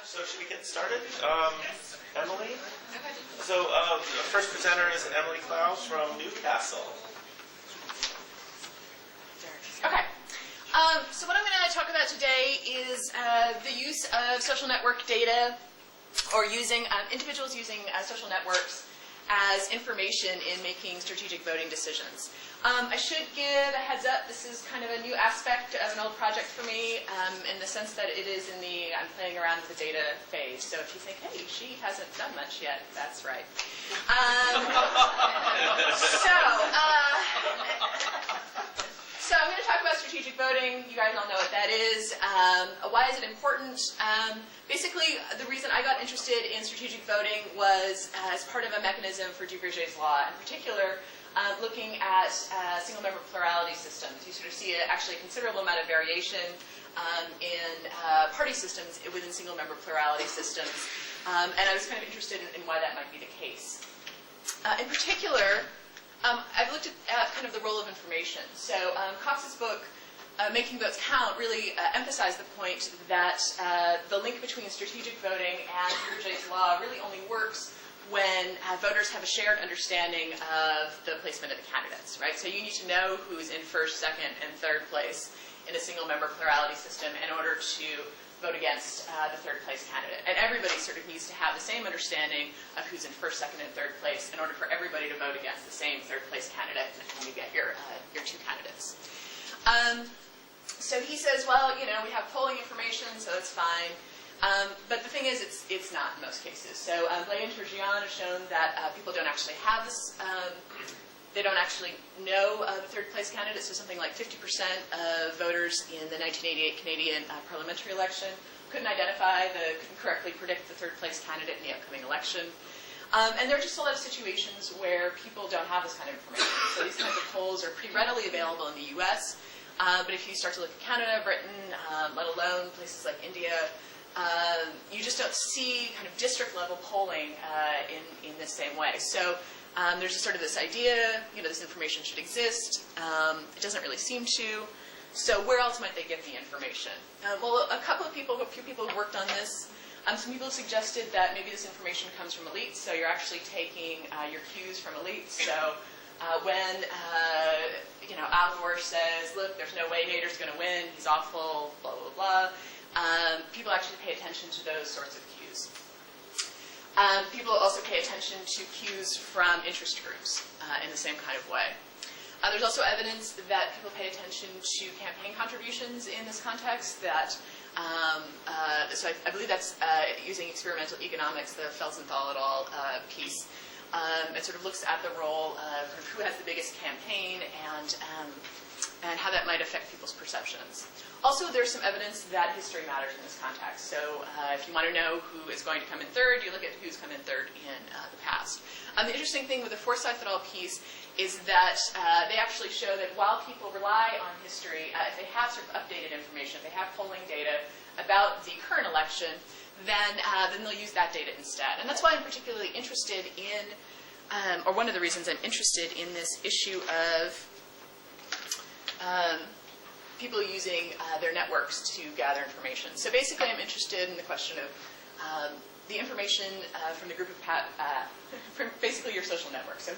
So should we get started? Emily? So the first presenter is Emily Clough from Newcastle. Okay. So what I'm going to talk about today is the use of social network data, or using individuals using social networks as information in making strategic voting decisions. I should give a heads up, this is kind of a new aspect of an old project for me, in the sense that it is in the I'm playing around with the data phase. So if you think, hey, she hasn't done much yet, that's right. So I'm going to talk about strategic voting. You guys all know what that is. Why is it important? Basically, the reason I got interested in strategic voting was as part of a mechanism for Duverger's law, in particular, looking at single-member plurality systems. You sort of see actually a considerable amount of variation in party systems within single-member plurality systems, and I was kind of interested in why that might be the case. In particular, I've looked at kind of the role of information. So Cox's book, Making Votes Count, really emphasized the point that the link between strategic voting and Duverger's law really only works when voters have a shared understanding of the placement of the candidates, right? So you need to know who's in first, second, and third place in a single-member plurality system in order to vote against the third-place candidate. And everybody sort of needs to have the same understanding of who's in first, second, and third place in order for everybody to vote against the same third-place candidate, and you get your two candidates. So he says, well, you know, we have polling information, so it's fine. But the thing is, it's not in most cases. So Blay and Turgeon have shown that people don't actually have this. They don't actually know the third-place candidate, so something like 50% of voters in the 1988 Canadian parliamentary election couldn't correctly predict the third-place candidate in the upcoming election. And there are just a lot of situations where people don't have this kind of information. So these kinds of polls are pretty readily available in the US, but if you start to look at Canada, Britain, let alone places like India, you just don't see kind of district-level polling in the same way. So there's just sort of this idea, you know, this information should exist. It doesn't really seem to. So where else might they get the information? Well, a few people have worked on this. Some people have suggested that maybe this information comes from elites, so you're actually taking your cues from elites. So when you know, Al Gore says, look, there's no way Nader's going to win, he's awful, blah, blah, blah, people actually pay attention to those sorts of cues. People also pay attention to cues from interest groups in the same kind of way. There's also evidence that people pay attention to campaign contributions in this context. So I believe that's using experimental economics, the Felsenthal et al. Piece. It sort of looks at the role of who has the biggest campaign and how that might affect people's perceptions. Also, there's some evidence that history matters in this context. So if you want to know who is going to come in third, you look at who's come in third in the past. The interesting thing with the Forsyth et al. Piece is that they actually show that while people rely on history, if they have sort of updated information, if they have polling data about the current election, then they'll use that data instead. And that's why I'm particularly interested in, or one of the reasons I'm interested in this issue of people using their networks to gather information. So basically, I'm interested in the question of the information from the group of, from basically your social network. So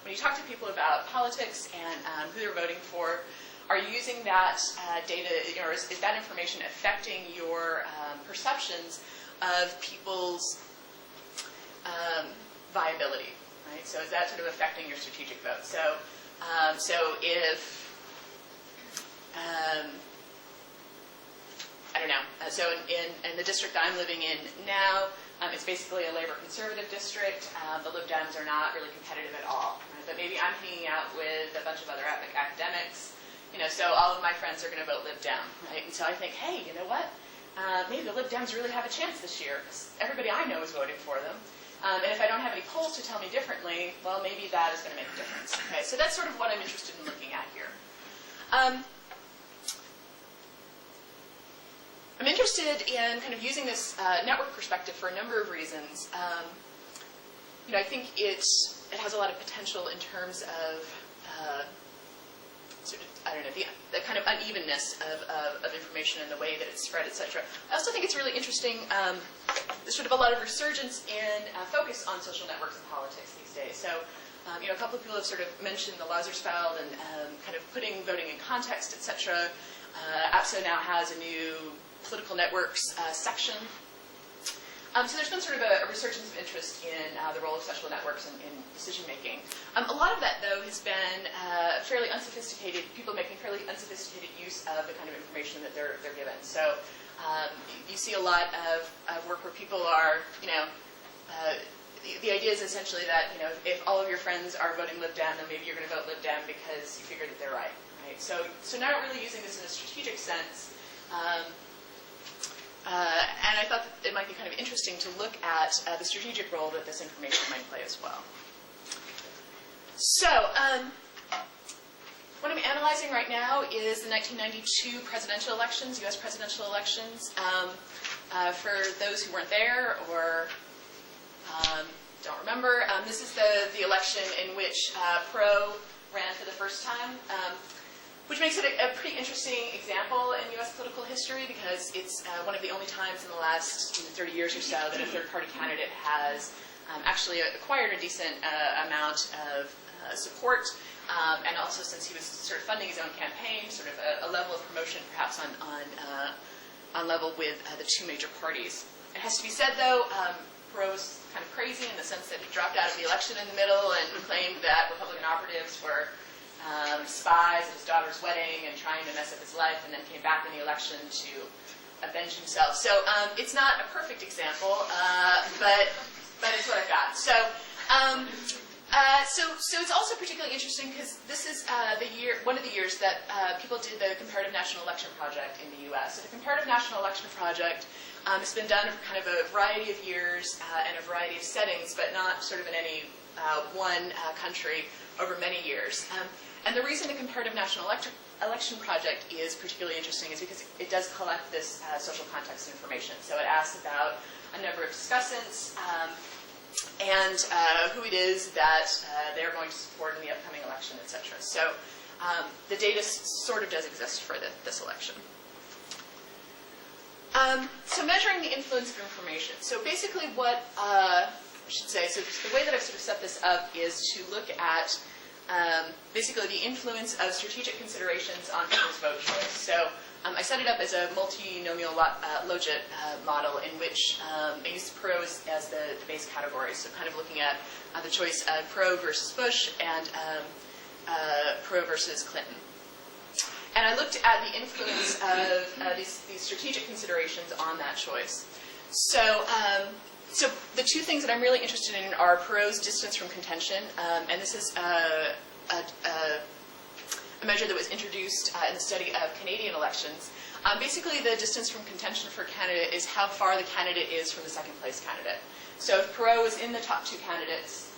when you talk to people about politics and who they're voting for, are you using that data, or is that information affecting your perceptions of people's viability, right? So is that sort of affecting your strategic vote? So if I don't know. So in the district I'm living in now, it's basically a Labour Conservative district. The Lib Dems are not really competitive at all. Right? But maybe I'm hanging out with a bunch of other academics, you know, so all of my friends are going to vote Lib Dem, right? And so I think, hey, you know what? Maybe the Lib Dems really have a chance this year, because everybody I know is voting for them. And if I don't have any polls to tell me differently, well, maybe that is going to make a difference. Okay, so that's sort of what I'm interested in looking at here. I'm interested in kind of using this network perspective for a number of reasons. You know, I think it has a lot of potential in terms of sort of, I don't know, the kind of unevenness of information and the way that it's spread, etc. I also think it's really interesting, there's sort of a lot of resurgence in focus on social networks and politics these days. So, you know, a couple of people have sort of mentioned the Lazarsfeld and kind of putting voting in context, etc. APSO now has a new political networks section. So there's been sort of a resurgence of interest in the role of social networks in decision-making. A lot of that, though, has been fairly unsophisticated, people making fairly unsophisticated use of the kind of information that they're given. So you see a lot of work where people are, you know, the idea is essentially that, you know, if all of your friends are voting Lib Dem, then maybe you're going to vote Lib Dem because you figure that they're right. So not really using this in a strategic sense. And I thought that it might be kind of interesting to look at the strategic role that this information might play as well. So, what I'm analyzing right now is the 1992 presidential elections, U.S. presidential elections. For those who weren't there or don't remember, this is the election in which Perot ran for the first time. Which makes it a pretty interesting example in U.S. political history because it's one of the only times in the last 30 years or so that a third-party candidate has actually acquired a decent amount of support, and also since he was sort of funding his own campaign, sort of a level of promotion perhaps on level with the two major parties. It has to be said, though, Perot was kind of crazy in the sense that he dropped out of the election in the middle and claimed that Republican operatives were spies at his daughter's wedding and trying to mess up his life, and then came back in the election to avenge himself. So it's not a perfect example, but it's what I've got. So it's also particularly interesting because this is one of the years that people did the Comparative National Election Project in the U.S. So the Comparative National Election Project has been done over kind of a variety of years and a variety of settings, but not sort of in any one country over many years. And the reason the Comparative National Election Project is particularly interesting is because it does collect this social context information. So it asks about a number of discussants and who it is that they're going to support in the upcoming election, etc. So the data sort of does exist for this election. So measuring the influence of information. So basically what I should say, so the way that I've sort of set this up is to look at basically the influence of strategic considerations on people's vote choice. So I set it up as a multinomial logit model in which I used Perot as the base category. So kind of looking at the choice of Perot versus Bush and Perot versus Clinton. And I looked at the influence of these strategic considerations on that choice. So the two things that I'm really interested in are Perot's distance from contention, and this is a measure that was introduced in the study of Canadian elections. Basically, the distance from contention for a candidate is how far the candidate is from the second place candidate. So if Perot was in the top two candidates,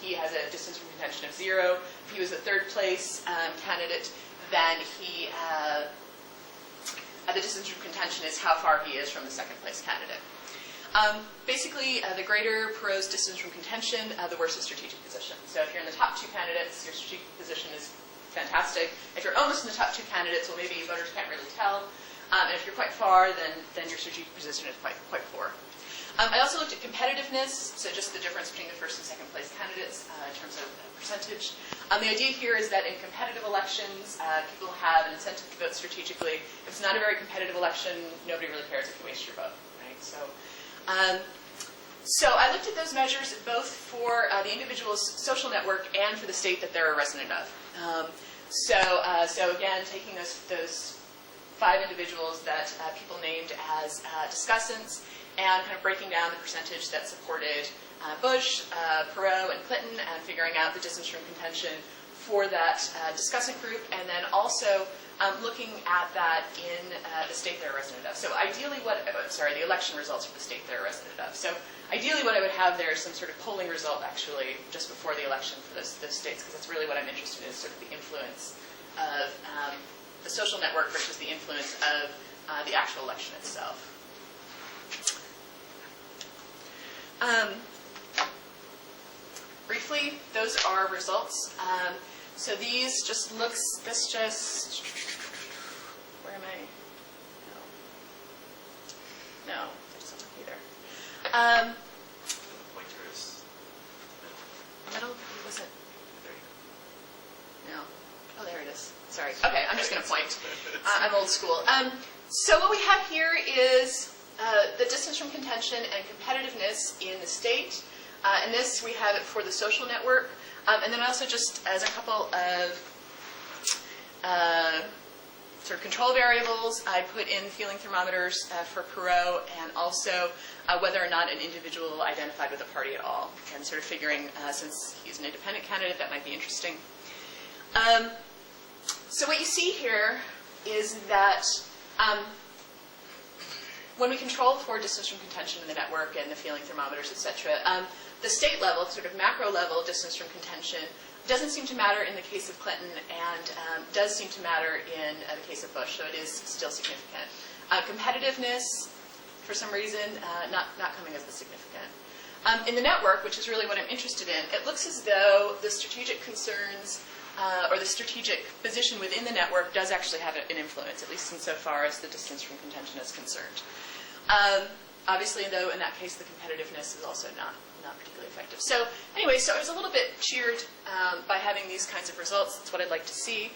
he has a distance from contention of 0. If he was a third place candidate, then the distance from contention is how far he is from the second place candidate. Basically, the greater Perot's distance from contention, the worse his strategic position. So if you're in the top two candidates, your strategic position is fantastic. If you're almost in the top two candidates, well, maybe voters can't really tell. And if you're quite far, then your strategic position is quite poor. I also looked at competitiveness, so just the difference between the first and second place candidates in terms of percentage. The idea here is that in competitive elections, people have an incentive to vote strategically. If it's not a very competitive election, nobody really cares if you waste your vote, right? So I looked at those measures both for the individual's social network and for the state that they're a resident of. So again, taking those 5 individuals that people named as discussants and kind of breaking down the percentage that supported Bush, Perot, and Clinton, and figuring out the distance from contention for that discussant group, and then also looking at that in the state they're a resident of. So ideally the election results for the state they're a resident of. So ideally what I would have there is some sort of polling result actually just before the election for those states, because that's really what I'm interested in, is sort of the influence of the social network versus the influence of the actual election itself. Briefly, those are results. So these just looks, this just, where am I? No, that doesn't look either. Pointer is Middle, was it? No. Oh, there it is. Sorry. Okay, I'm just going to point. I'm old school. So what we have here is the distance from contention and competitiveness in the state. And this, we have it for the social network. And then also just as a couple of sort of control variables, I put in feeling thermometers for Perot, and also whether or not an individual identified with a party at all. And sort of figuring, since he's an independent candidate, that might be interesting. So what you see here is that when we control for distance from contention in the network and the feeling thermometers, etc., the state level, sort of macro level distance from contention, doesn't seem to matter in the case of Clinton and does seem to matter in the case of Bush, so it is still significant. Competitiveness, for some reason, not coming as significant. In the network, which is really what I'm interested in, it looks as though the strategic concerns or the strategic position within the network does actually have an influence, at least insofar as the distance from contention is concerned. Obviously, though, in that case, the competitiveness is also not particularly effective. So anyway, so I was a little bit cheered by having these kinds of results. That's what I'd like to see.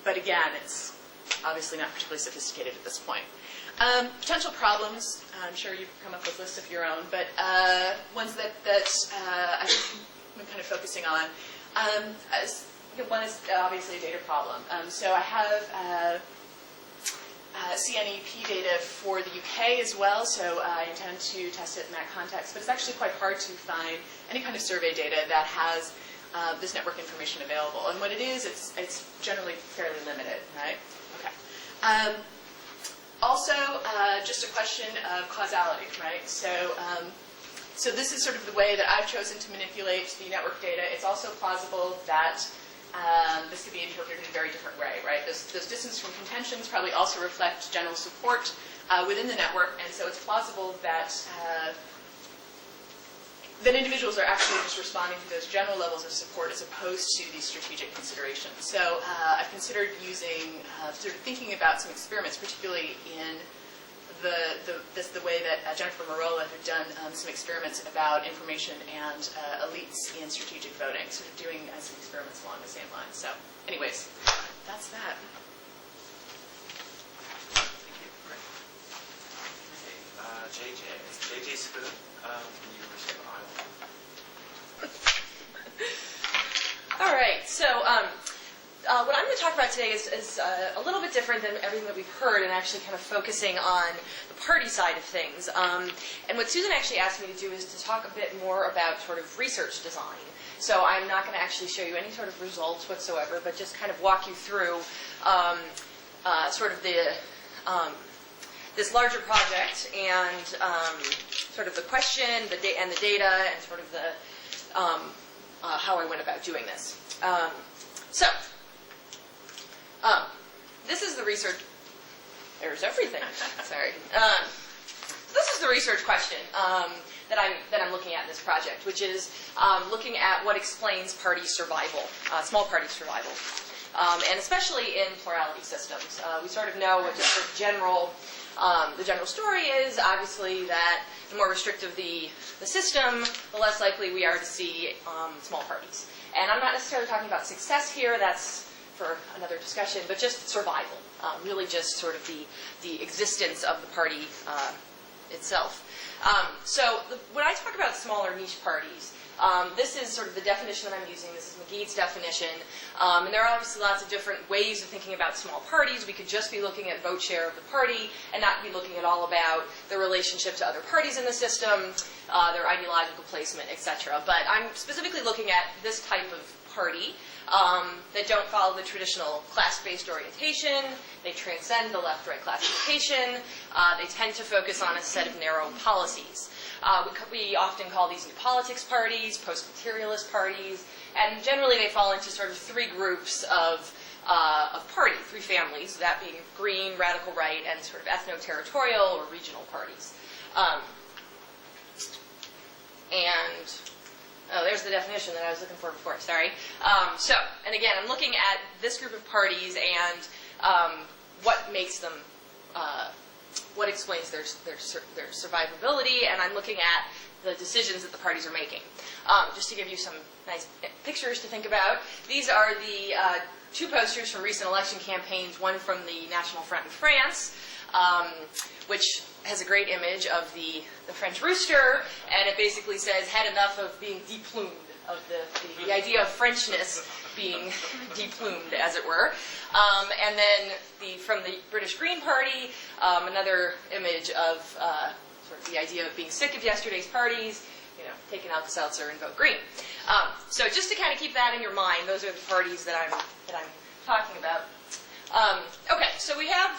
But again, it's obviously not particularly sophisticated at this point. Potential problems, I'm sure you've come up with lists of your own, but ones that I've been kind of focusing on. One is obviously a data problem. So I have CNEP data for the UK as well, so I intend to test it in that context. But it's actually quite hard to find any kind of survey data that has this network information available. And what it is, it's generally fairly limited, right? Okay. Also, just a question of causality, right? So this is sort of the way that I've chosen to manipulate the network data. It's also plausible that this could be interpreted in a very different way, right? Those distance from contentions probably also reflect general support within the network, and so it's plausible that that individuals are actually just responding to those general levels of support as opposed to these strategic considerations. So I've considered using, sort of thinking about some experiments, particularly in the way that Jennifer Marola had done some experiments about information and elites in strategic voting, sort of doing some experiments along the same lines. So anyways, that's that. Thank you. Great. Okay. JJ Spoon from the University of Iowa. All right, so what I'm going to talk about today is a little bit different than everything that we've heard, and actually kind of focusing on the party side of things. And what Susan actually asked me to do is to talk a bit more about sort of research design. So I'm not going to actually show you any sort of results whatsoever, but just kind of walk you through sort of this larger project and sort of the question, and the data, and sort of the how I went about doing this. This is the research. There's everything. Sorry. This is the research question that I'm looking at in this project, which is looking at what explains party survival, small party survival, and especially in plurality systems. We sort of know what the general story is. Obviously, that the more restrictive the system, the less likely we are to see small parties. And I'm not necessarily talking about success here. That's for another discussion, but just survival, really just sort of the existence of the party itself. So when I talk about smaller niche parties, this is sort of the definition that I'm using. This is McGee's definition. And there are obviously lots of different ways of thinking about small parties. We could just be looking at vote share of the party and not be looking at all about the relationship to other parties in the system, their ideological placement, etc. But I'm specifically looking at this type of party that don't follow the traditional class-based orientation. They transcend the left-right classification. They tend to focus on a set of narrow policies. We often call these new politics parties, post-materialist parties, and generally they fall into sort of three groups of party, three families, that being green, radical right, and sort of ethno-territorial or regional parties. And Oh, there's the definition that I was looking for before, sorry. And again, I'm looking at this group of parties and what makes them, what explains their survivability, and I'm looking at the decisions that the parties are making. Just to give you some nice pictures to think about, these are the two posters from recent election campaigns, one from the National Front in France, which has a great image of the French rooster, and it basically says, had enough of being deplumed, of the idea of Frenchness being deplumed, as it were. And then from the British Green Party, another image of sort of the idea of being sick of yesterday's parties, take an Alka-Seltzer and vote green. So just to kind of keep that in your mind, those are the parties that I'm talking about. Okay, so we have,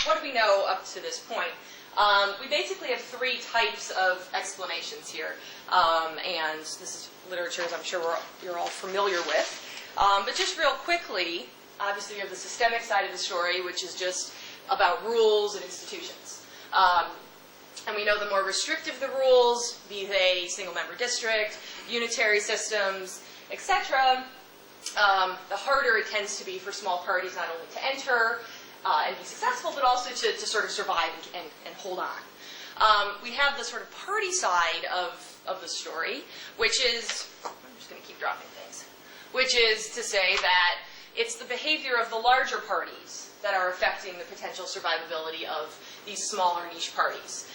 what do we know up to this point? We basically have three types of explanations here, and this is literature as I'm sure you're all familiar with. But just real quickly, obviously we have the systemic side of the story, which is just about rules and institutions. And we know the more restrictive the rules, be they single-member district, unitary systems, etc., the harder it tends to be for small parties not only to enter and be successful, but also to sort of survive and hold on. We have the sort of party side of the story, which is, I'm just going to keep dropping things, which is to say that it's the behavior of the larger parties that are affecting the potential survivability of these smaller niche parties.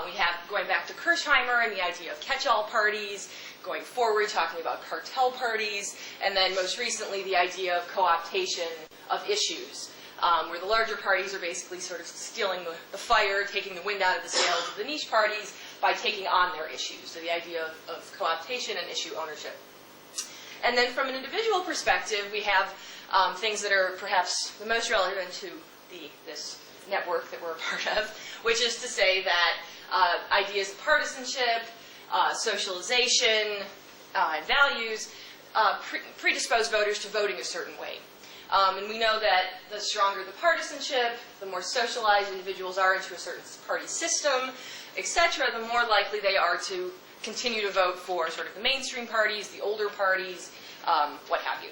We have, going back to Kirchheimer and the idea of catch-all parties, going forward talking about cartel parties, and then most recently the idea of co-optation of issues, where the larger parties are basically sort of stealing the fire, taking the wind out of the sails of the niche parties by taking on their issues. So the idea of co-optation and issue ownership. And then from an individual perspective, we have things that are perhaps the most relevant to this network that we're a part of, which is to say that ideas of partisanship, socialization, and values predispose voters to voting a certain way. And we know that the stronger the partisanship, the more socialized individuals are into a certain party system, etc., the more likely they are to continue to vote for sort of the mainstream parties, the older parties, what have you.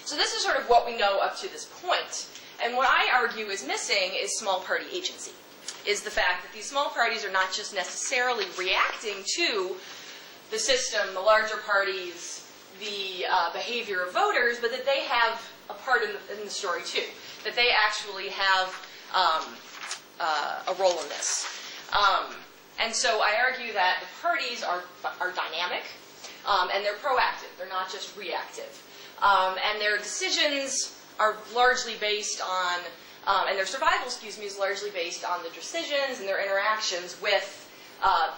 So this is sort of what we know up to this point. And what I argue is missing is small party agency, is the fact that these small parties are not just necessarily reacting to the system, the larger parties, the behavior of voters, but that they have a part in the story too, that they actually have a role in this. And so I argue that the parties are dynamic, and they're proactive. They're not just reactive. And their decisions are largely based on, and their survival, is largely based on the decisions and their interactions with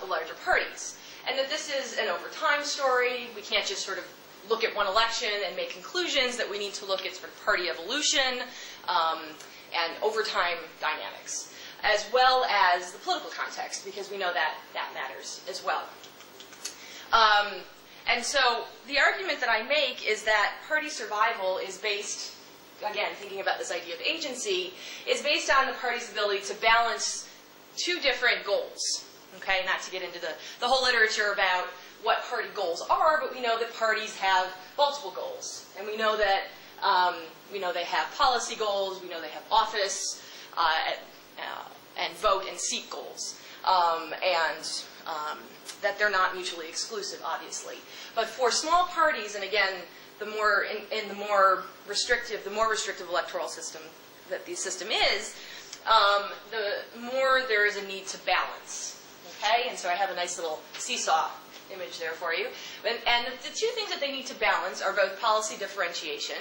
the larger parties. And that this is an over time story. We can't just sort of look at one election and make conclusions, that we need to look at sort of party evolution and over time dynamics, as well as the political context, because we know that matters as well. And so the argument that I make is that party survival is based, again, thinking about this idea of agency, is based on the party's ability to balance two different goals. Okay, not to get into the whole literature about what party goals are, but we know that parties have multiple goals. And we know that they have policy goals, we know they have office and vote and seat goals. That they're not mutually exclusive, obviously. But for small parties, and again, the more restrictive electoral system that the system is, the more there is a need to balance. Okay, and so I have a nice little seesaw image there for you. And the two things that they need to balance are both policy differentiation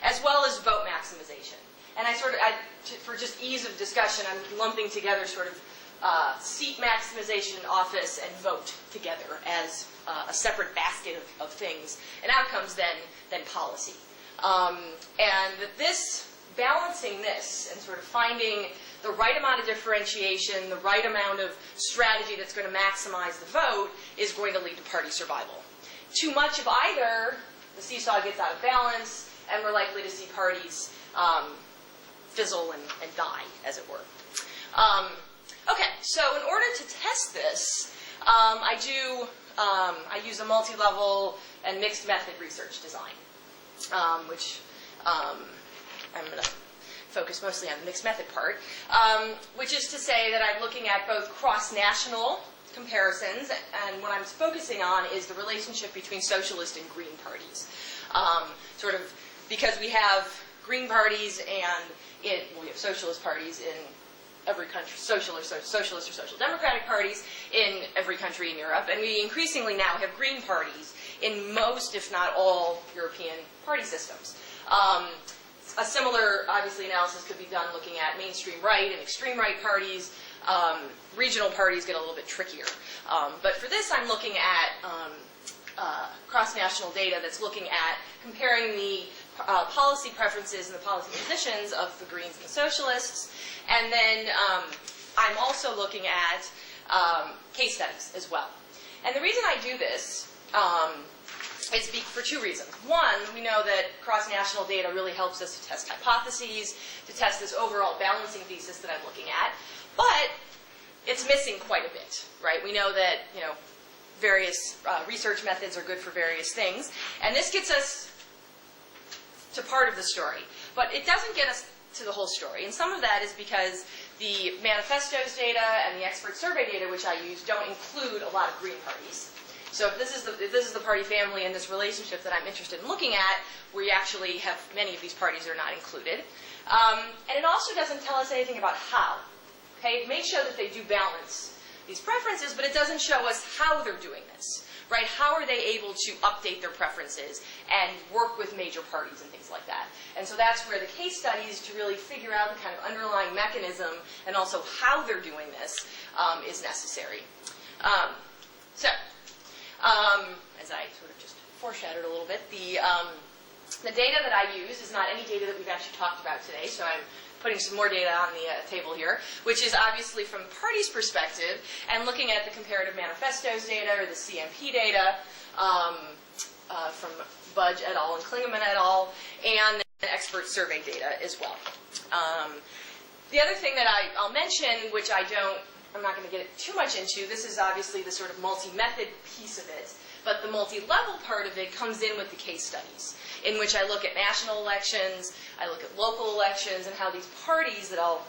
as well as vote maximization. And for just ease of discussion, I'm lumping together sort of seat maximization in office and vote together as a separate basket of things and outcomes than policy. And this, balancing this and sort of finding the right amount of differentiation, the right amount of strategy that's going to maximize the vote is going to lead to party survival. Too much of either, the seesaw gets out of balance, and we're likely to see parties fizzle and die, as it were. Okay, so in order to test this, I do I use a multi-level and mixed method research design, which I'm going to focus mostly on the mixed method part, which is to say that I'm looking at both cross-national comparisons, and what I'm focusing on is the relationship between socialist and green parties. Sort of because we have green parties and we have socialist parties in every country, socialist or social democratic parties in every country in Europe, and we increasingly now have green parties in most, if not all, European party systems. A similar, obviously, analysis could be done looking at mainstream right and extreme right parties. Regional parties get a little bit trickier. But for this, I'm looking at cross-national data that's looking at comparing the policy preferences and the policy positions of the Greens and the Socialists. And then I'm also looking at case studies as well. And the reason I do this is for two reasons. One, we know that cross-national data really helps us to test hypotheses, to test this overall balancing thesis that I'm looking at. But it's missing quite a bit, right? We know that, various research methods are good for various things. And this gets us to part of the story. But it doesn't get us to the whole story. And some of that is because the manifestos data and the expert survey data, which I use, don't include a lot of green parties. So if this is the party family and this relationship that I'm interested in looking at, where you actually have many of these parties are not included. And it also doesn't tell us anything about how. Okay? It may show that they do balance these preferences, but it doesn't show us how they're doing this. Right? How are they able to update their preferences and work with major parties and things like that? And so that's where the case studies to really figure out the kind of underlying mechanism and also how they're doing this is necessary. As I sort of just foreshadowed a little bit, the data that I use is not any data that we've actually talked about today, so I'm putting some more data on the table here, which is obviously from the party's perspective and looking at the comparative manifestos data or the CMP data from Budge et al. And Klingemann et al. And the expert survey data as well. The other thing that I'll mention, which I'm not going to get too much into, this is obviously the sort of multi-method piece of it, but the multi-level part of it comes in with the case studies, in which I look at national elections, I look at local elections, and how these parties that I'll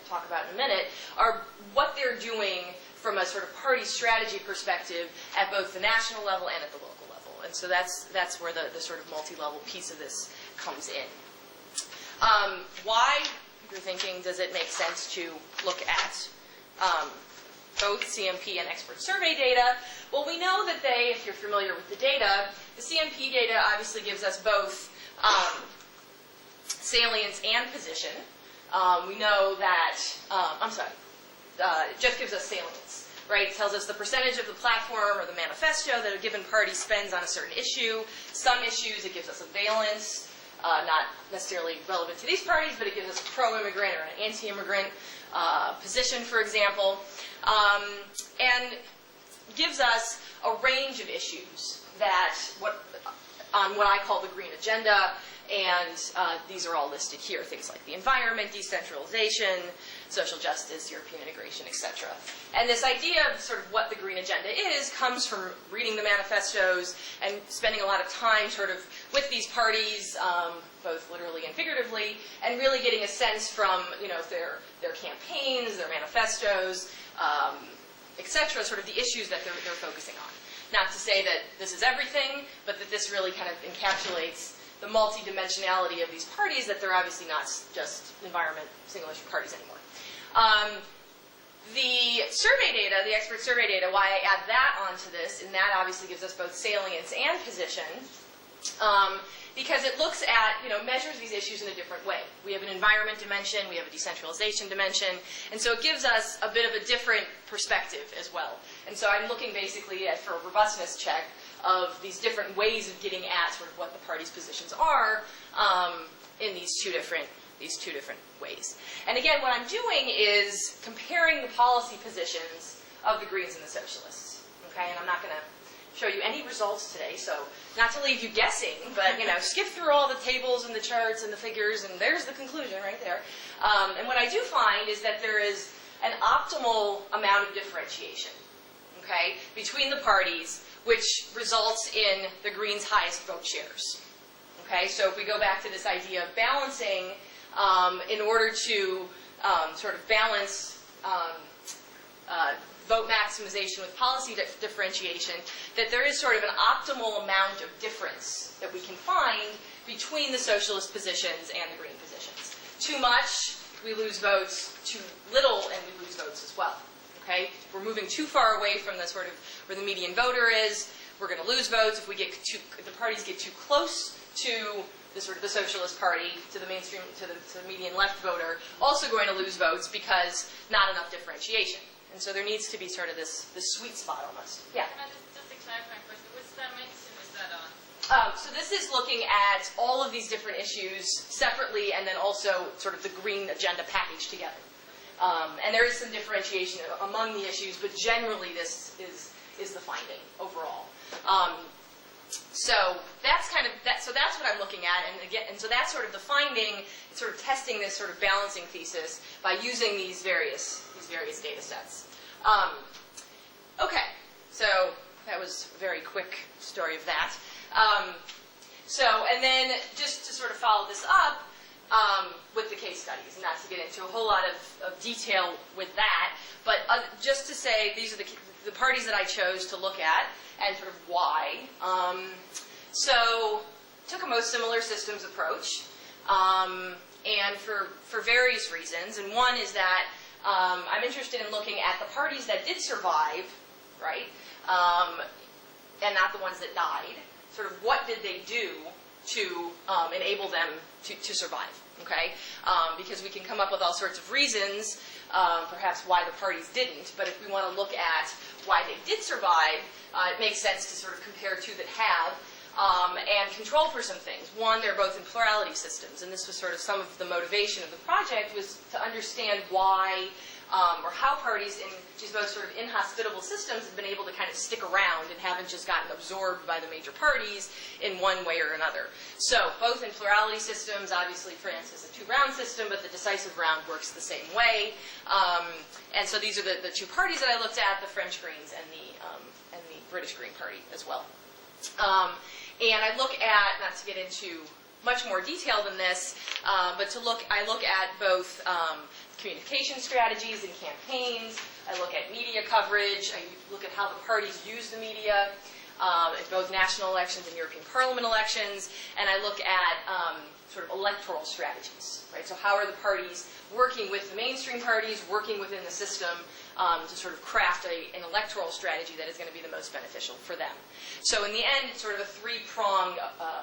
talk about in a minute are what they're doing from a sort of party strategy perspective at both the national level and at the local level. And so that's where the sort of multi-level piece of this comes in. Why, if you're thinking, does it make sense to look at both CMP and expert survey data? Well, we know that if you're familiar with the data, the CMP data obviously gives us both salience and position. We know that, it just gives us salience, right? It tells us the percentage of the platform or the manifesto that a given party spends on a certain issue. Some issues, it gives us a valence, not necessarily relevant to these parties, but it gives us a pro-immigrant or an anti-immigrant position, for example, and gives us a range of issues on what I call the green agenda, and these are all listed here, things like the environment, decentralization, social justice, European integration, etc. And this idea of sort of what the green agenda is comes from reading the manifestos and spending a lot of time sort of with these parties, both literally and figuratively, and really getting a sense from their campaigns, their manifestos, etc., sort of the issues that they're focusing on. Not to say that this is everything, but that this really kind of encapsulates the multi-dimensionality of these parties, that they're obviously not just environment single-issue parties anymore. The survey data, the expert survey data, why I add that onto this, and that obviously gives us both salience and position, because it looks at, measures these issues in a different way. We have an environment dimension, we have a decentralization dimension, and so it gives us a bit of a different perspective as well. And so I'm looking basically for a robustness check of these different ways of getting at sort of what the party's positions are in these two different ways. And again, what I'm doing is comparing the policy positions of the Greens and the Socialists. Okay, and I'm not going to show you any results today, so not to leave you guessing, but skip through all the tables and the charts and the figures, and there's the conclusion right there. And what I do find is that there is an optimal amount of differentiation. okay, between the parties, which results in the Greens' highest vote shares. Okay, so if we go back to this idea of balancing, in order to sort of balance vote maximization with policy differentiation, that there is sort of an optimal amount of difference that we can find between the socialist positions and the Green positions. Too much, we lose votes. Too little, and we lose votes as well. Okay, if we're moving too far away from the sort of where the median voter is, we're going to lose votes. If we get if the parties get too close to the sort of the socialist party, to the mainstream, to the median left voter, also going to lose votes because not enough differentiation. And so there needs to be sort of this sweet spot almost. Yeah. Just a clarifying question. Which dimension is that on? So this is looking at all of these different issues separately, and then also sort of the Green agenda packaged together. And there is some differentiation among the issues, but generally this is the finding overall. So that's kind of that. So that's what I'm looking at, and so that's sort of the finding, sort of testing this sort of balancing thesis by using these various data sets. Okay, so that was a very quick story of that. And then just to sort of follow this up with the case studies, and not to get into a whole lot of detail with that, but just to say these are the parties that I chose to look at and sort of why. So took a most similar systems approach, and for various reasons. And one is that I'm interested in looking at the parties that did survive, right, and not the ones that died. Sort of what did they do to enable them to survive, okay? Because we can come up with all sorts of reasons, perhaps why the parties didn't, but if we want to look at why they did survive, it makes sense to sort of compare two that have, and control for some things. One, they're both in plurality systems, and this was sort of some of the motivation of the project, was to understand why or how parties in these both sort of inhospitable systems have been able to kind of stick around and haven't just gotten absorbed by the major parties in one way or another. So both in plurality systems, obviously France is a two-round system, but the decisive round works the same way. And so these are the two parties that I looked at, the French Greens and the British Green Party as well. And I look at, not to get into much more detail than this, but I look at both communication strategies and campaigns. I look at media coverage. I look at how the parties use the media in both national elections and European Parliament elections. And I look at sort of electoral strategies, right? So how are the parties working with the mainstream parties, working within the system to sort of craft an electoral strategy that is going to be the most beneficial for them. So in the end, it's sort of a three-pronged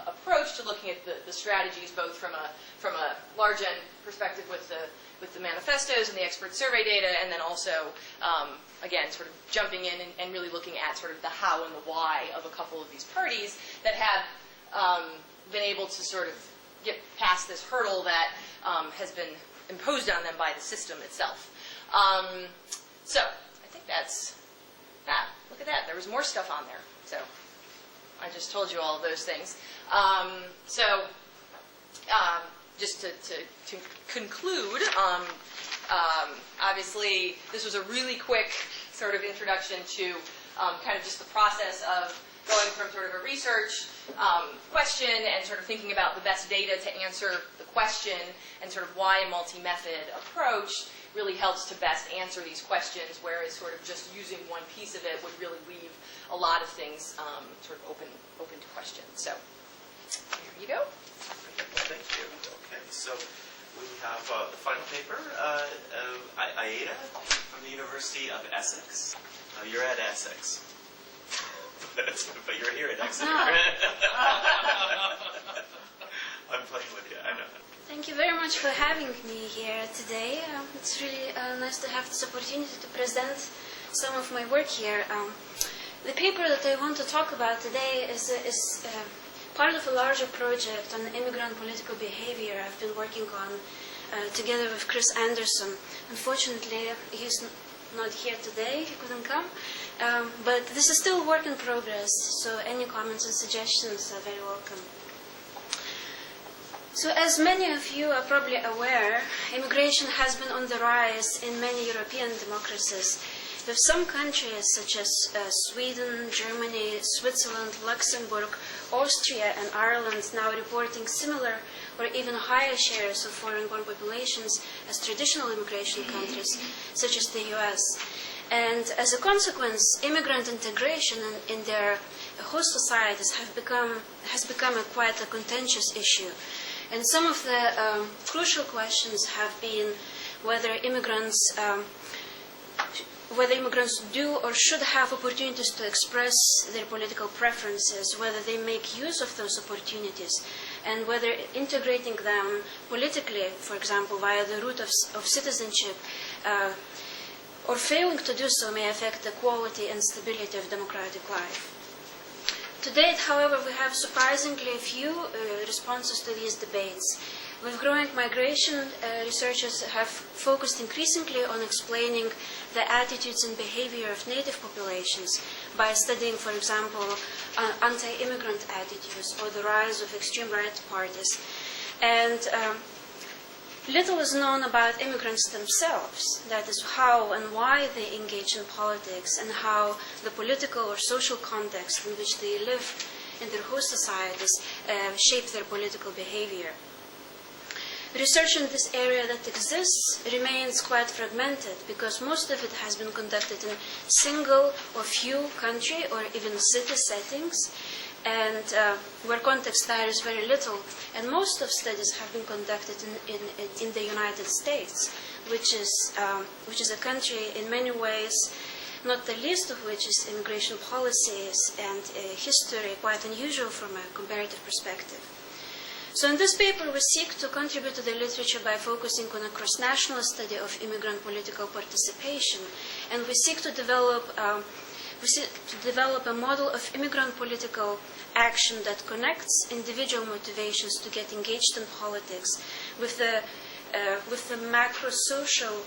approach to looking at the strategies, both from a large end perspective with the manifestos and the expert survey data, and then also, again, sort of jumping in and really looking at sort of the how and the why of a couple of these parties that have been able to sort of get past this hurdle that has been imposed on them by the system itself. So I think that's that. Look at that. There was more stuff on there. So I just told you all of those things. Just to conclude, obviously this was a really quick sort of introduction to kind of just the process of going from sort of a research question and sort of thinking about the best data to answer the question, and sort of why a multi-method approach really helps to best answer these questions, whereas sort of just using one piece of it would really leave a lot of things sort of open to question. So here you go. Thank you. Okay, so we have the final paper, Aida from the University of Essex. You're at Essex. But you're here at Exeter. I'm playing with you, I know. Thank you very much for having me here today. It's really nice to have this opportunity to present some of my work here. The paper that I want to talk about today is part of a larger project on immigrant political behavior I've been working on together with Chris Anderson. Unfortunately, he's not here today, he couldn't come. But this is still a work in progress, so any comments and suggestions are very welcome. So as many of you are probably aware, immigration has been on the rise in many European democracies, with some countries such as Sweden, Germany, Switzerland, Luxembourg, Austria and Ireland now reporting similar or even higher shares of foreign-born populations as traditional immigration countries, such as the US. And as a consequence, immigrant integration in their host societies has become quite a contentious issue. And some of the crucial questions have been whether immigrants do or should have opportunities to express their political preferences, whether they make use of those opportunities, and whether integrating them politically, for example, via the route of citizenship, or failing to do so may affect the quality and stability of democratic life. To date, however, we have surprisingly few responses to these debates. With growing migration, researchers have focused increasingly on explaining the attitudes and behavior of native populations by studying, for example, anti-immigrant attitudes or the rise of extreme right parties. And little is known about immigrants themselves, that is, how and why they engage in politics and how the political or social context in which they live in their host societies shape their political behavior. Research in this area that exists remains quite fragmented because most of it has been conducted in single or few country or even city settings, and where context varies very little. And most of studies have been conducted in the United States, which is a country in many ways, not the least of which is immigration policies and history quite unusual from a comparative perspective. So in this paper, we seek to contribute to the literature by focusing on a cross-national study of immigrant political participation, and we seek to develop a model of immigrant political action that connects individual motivations to get engaged in politics with the macro-social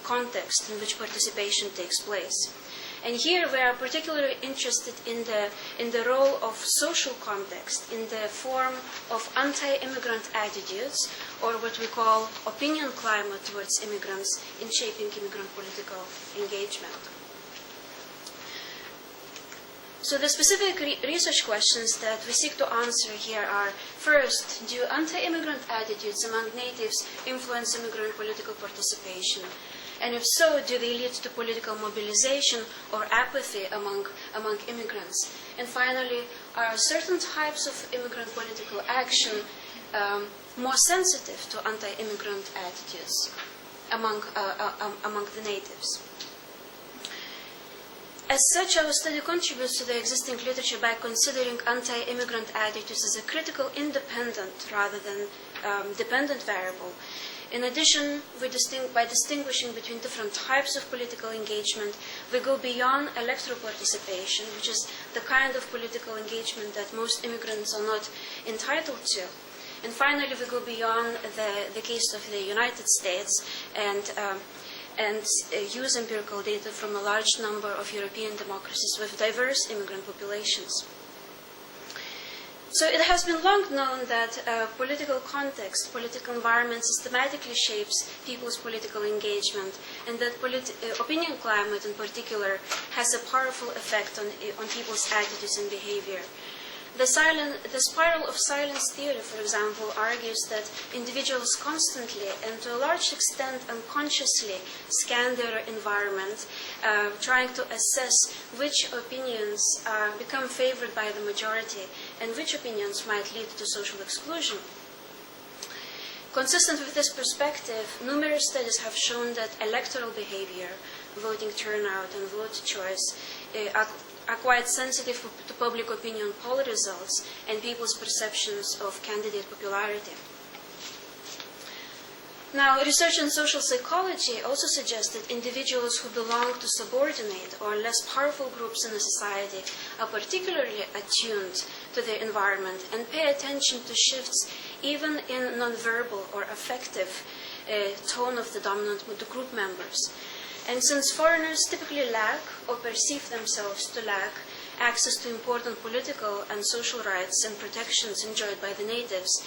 context in which participation takes place. And here we are particularly interested in the role of social context in the form of anti-immigrant attitudes, or what we call opinion climate towards immigrants in shaping immigrant political engagement. So the specific research questions that we seek to answer here are, first, do anti-immigrant attitudes among natives influence immigrant political participation? And if so, do they lead to political mobilization or apathy among immigrants? And finally, are certain types of immigrant political action more sensitive to anti-immigrant attitudes among the natives? As such, our study contributes to the existing literature by considering anti-immigrant attitudes as a critical independent rather than dependent variable. In addition, by distinguishing between different types of political engagement, we go beyond electoral participation, which is the kind of political engagement that most immigrants are not entitled to. And finally, we go beyond the case of the United States and use empirical data from a large number of European democracies with diverse immigrant populations. So it has been long known that political context, political environment systematically shapes people's political engagement, and that opinion climate in particular has a powerful effect on people's attitudes and behavior. The spiral of silence theory, for example, argues that individuals constantly and to a large extent unconsciously scan their environment, trying to assess which opinions become favored by the majority and which opinions might lead to social exclusion. Consistent with this perspective, numerous studies have shown that electoral behavior, voting turnout and vote choice are quite sensitive to public opinion poll results and people's perceptions of candidate popularity. Now, research in social psychology also suggests that individuals who belong to subordinate or less powerful groups in a society are particularly attuned to their environment and pay attention to shifts even in nonverbal or affective tone of the dominant group members. And since foreigners typically lack or perceive themselves to lack access to important political and social rights and protections enjoyed by the natives,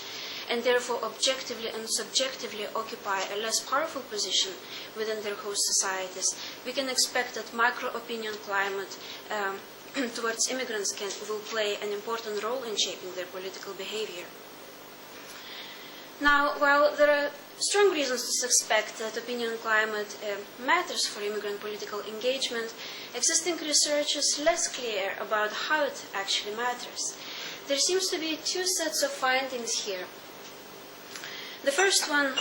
and therefore objectively and subjectively occupy a less powerful position within their host societies, we can expect that micro-opinion climate towards immigrants will play an important role in shaping their political behavior. Now, while there are strong reasons to suspect that opinion climate matters for immigrant political engagement, existing research is less clear about how it actually matters. There seems to be two sets of findings here. The first one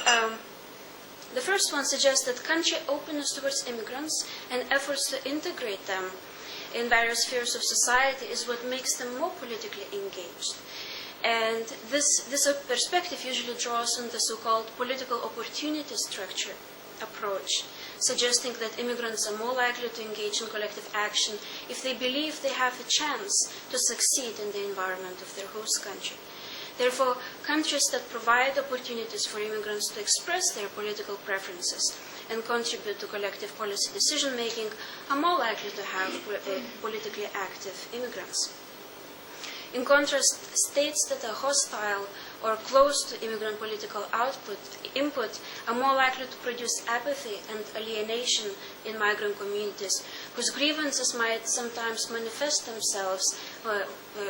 suggests that country openness towards immigrants and efforts to integrate them in various spheres of society is what makes them more politically engaged. And this perspective usually draws on the so-called political opportunity structure approach, suggesting that immigrants are more likely to engage in collective action if they believe they have a chance to succeed in the environment of their host country. Therefore, countries that provide opportunities for immigrants to express their political preferences and contribute to collective policy decision-making are more likely to have politically active immigrants. In contrast, states that are hostile or close to immigrant political input are more likely to produce apathy and alienation in migrant communities, whose grievances might sometimes manifest themselves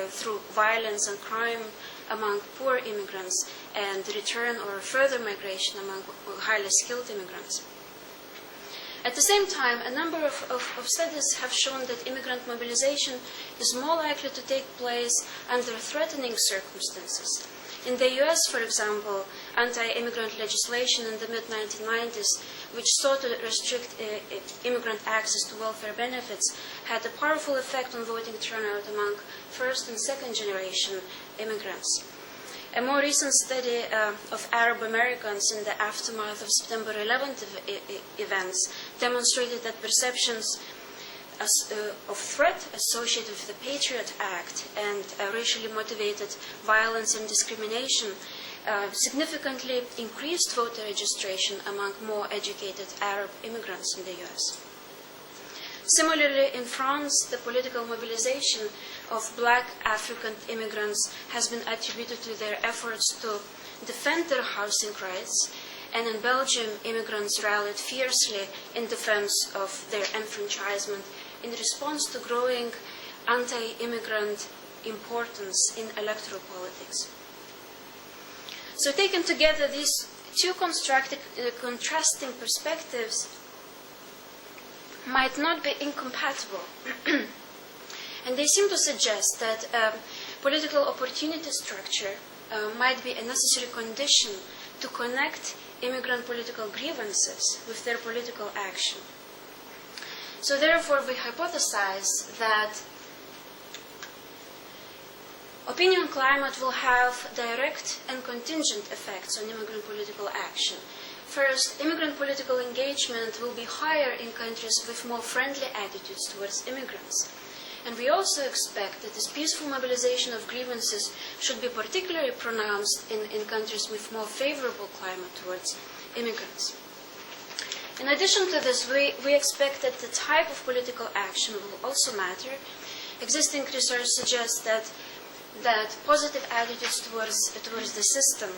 through violence and crime among poor immigrants and return or further migration among highly skilled immigrants. At the same time, a number of studies have shown that immigrant mobilization is more likely to take place under threatening circumstances. In the US, for example, anti-immigrant legislation in the mid-1990s, which sought to restrict immigrant access to welfare benefits, had a powerful effect on voting turnout among first and second generation immigrants. A more recent study of Arab Americans in the aftermath of September 11th events demonstrated that perceptions of threat associated with the Patriot Act and racially motivated violence and discrimination significantly increased voter registration among more educated Arab immigrants in the US. Similarly, in France, the political mobilization of black African immigrants has been attributed to their efforts to defend their housing rights, and in Belgium, immigrants rallied fiercely in defense of their enfranchisement in response to growing anti-immigrant importance in electoral politics. So taken together, these two contrasting perspectives might not be incompatible. And they seem to suggest that political opportunity structure might be a necessary condition to connect immigrant political grievances with their political action. So therefore, we hypothesize that opinion climate will have direct and contingent effects on immigrant political action. First, immigrant political engagement will be higher in countries with more friendly attitudes towards immigrants. And we also expect that this peaceful mobilization of grievances should be particularly pronounced in countries with more favorable climate towards immigrants. In addition to this, we expect that the type of political action will also matter. Existing research suggests that positive attitudes towards the system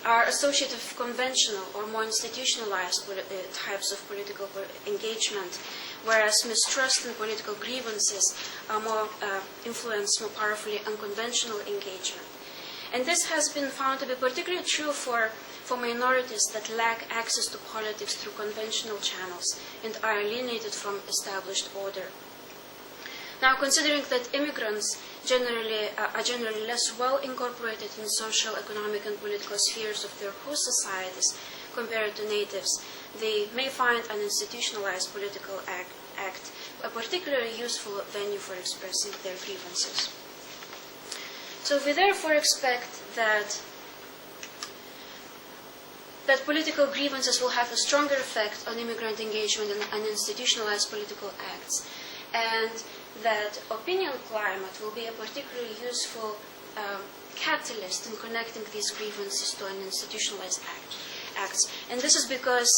are associated with conventional or more institutionalized types of political engagement, whereas mistrust and political grievances are more influenced more powerfully on conventional engagement. And this has been found to be particularly true for minorities that lack access to politics through conventional channels and are alienated from established order. Now, considering that immigrants are generally less well incorporated in social, economic, and political spheres of their host societies compared to natives, they may find an institutionalized political act a particularly useful venue for expressing their grievances. So we therefore expect that political grievances will have a stronger effect on immigrant engagement and institutionalized political acts, and that opinion climate will be a particularly useful catalyst in connecting these grievances to an institutionalized acts. And this is because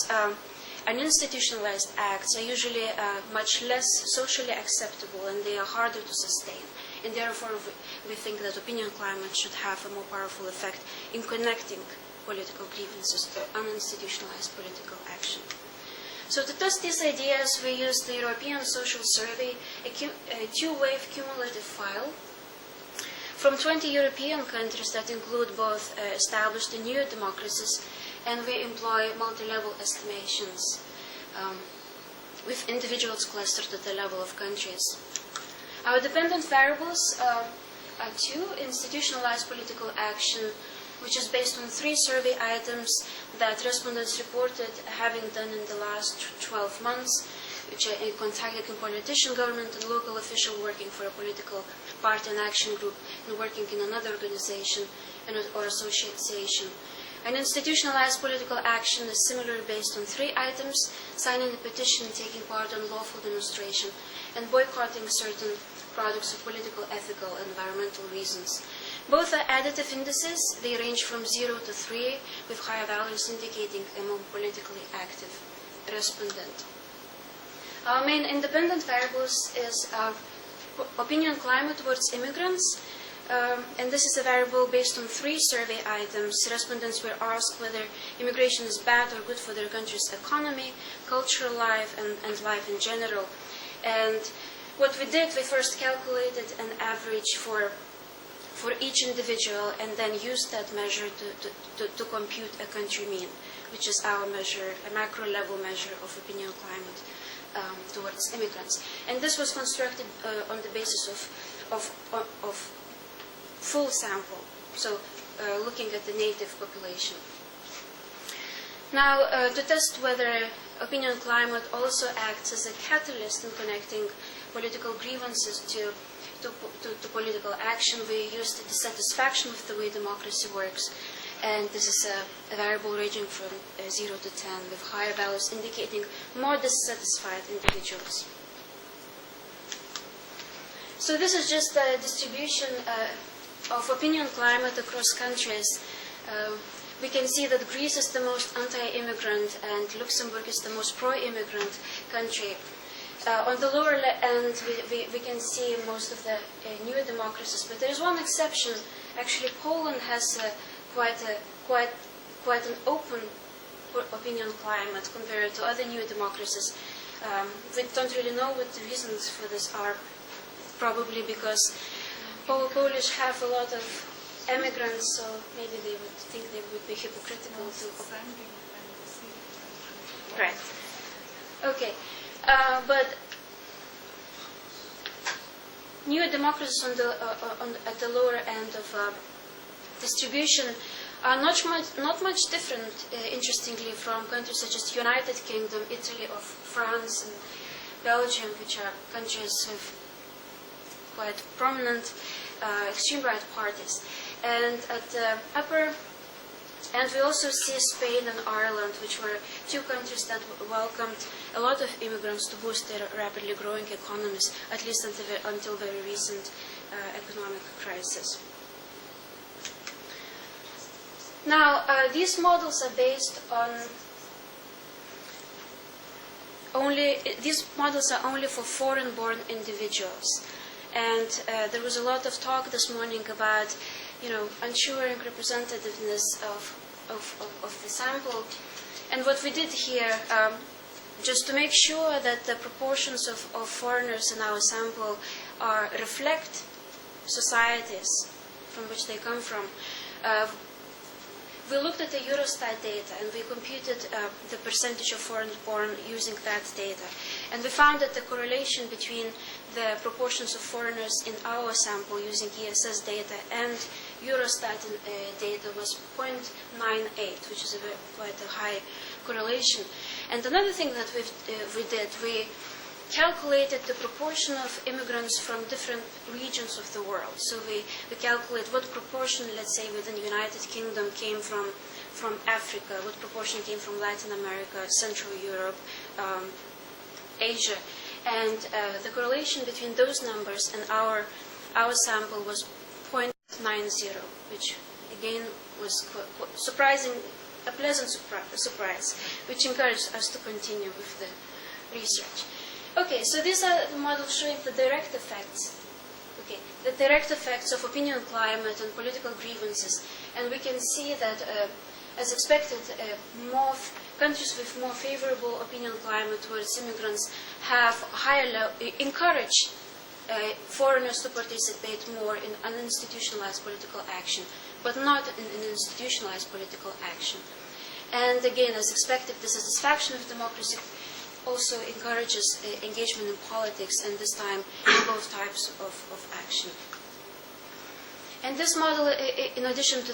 uninstitutionalized acts are usually much less socially acceptable and they are harder to sustain. and therefore we think that opinion climate should have a more powerful effect in connecting political grievances to uninstitutionalized political action. So to test these ideas, we used the European Social Survey, a two-wave cumulative file from 20 European countries that include both established and new democracies, and we employ multi-level estimations with individuals clustered at the level of countries. Our dependent variables are two: institutionalized political action, which is based on 3 survey items that respondents reported having done in the last 12 months, which are contacting politician, government, and local official working for a political party and action group and working in another organization or association. An institutionalized political action is similarly based on 3 items: signing a petition, taking part in lawful demonstration, and boycotting certain products of political, ethical, and environmental reasons. Both are additive indices. They range from 0 to 3, with higher values indicating a more politically active respondent. Our main independent variables is opinion climate towards immigrants, and this is a variable based on 3 survey items. Respondents were asked whether immigration is bad or good for their country's economy, cultural life, and life in general. And what we did, we first calculated an average for each individual and then used that measure to compute a country mean, which is our measure, a macro level measure of opinion climate towards immigrants. And this was constructed on the basis of full sample, so looking at the native population. Now, to test whether opinion climate also acts as a catalyst in connecting political grievances to political action, we used the dissatisfaction with the way democracy works, and this is a variable ranging from 0 to 10, with higher values indicating more dissatisfied individuals. So this is just a distribution of opinion climate across countries. We can see that Greece is the most anti-immigrant and Luxembourg is the most pro-immigrant country. On the lower end, we can see most of the newer democracies, but there is one exception. Actually, Poland has quite an open opinion climate compared to other new democracies. We don't really know what the reasons for this are. Probably because Polish have a lot of immigrants, so maybe they would think they would be hypocritical to. Right. Okay. But newer democracies at the lower end of distribution are not much different, interestingly, from countries such as the United Kingdom, Italy, or France, and Belgium, which are countries with quite prominent extreme right parties. And at the upper end, we also see Spain and Ireland, which were 2 countries that welcomed a lot of immigrants to boost their rapidly growing economies, at least until very recent economic crisis. Now, these models are based on these models are only for foreign-born individuals. And there was a lot of talk this morning about, ensuring representativeness of the sample. And what we did here, just to make sure that the proportions of foreigners in our sample reflect societies from which they come from, we looked at the Eurostat data and we computed the percentage of foreign-born using that data. And we found that the correlation between the proportions of foreigners in our sample using ESS data and Eurostat data was 0.98, which is quite a high correlation. And another thing that we calculated the proportion of immigrants from different regions of the world. So we calculate what proportion, let's say, within the United Kingdom came from Africa, what proportion came from Latin America, Central Europe, Asia. And the correlation between those numbers and our sample was 0.90, which again was surprising, a pleasant surprise, which encouraged us to continue with the research. Okay, so these are the models showing the direct effects the direct effects of opinion climate and political grievances. And we can see that, as expected, countries with more favorable opinion climate towards immigrants have encourage foreigners to participate more in uninstitutionalized political action, but not in institutionalized political action. And again, as expected, the satisfaction of democracy also encourages engagement in politics, and this time in both types of action. And this model, in addition to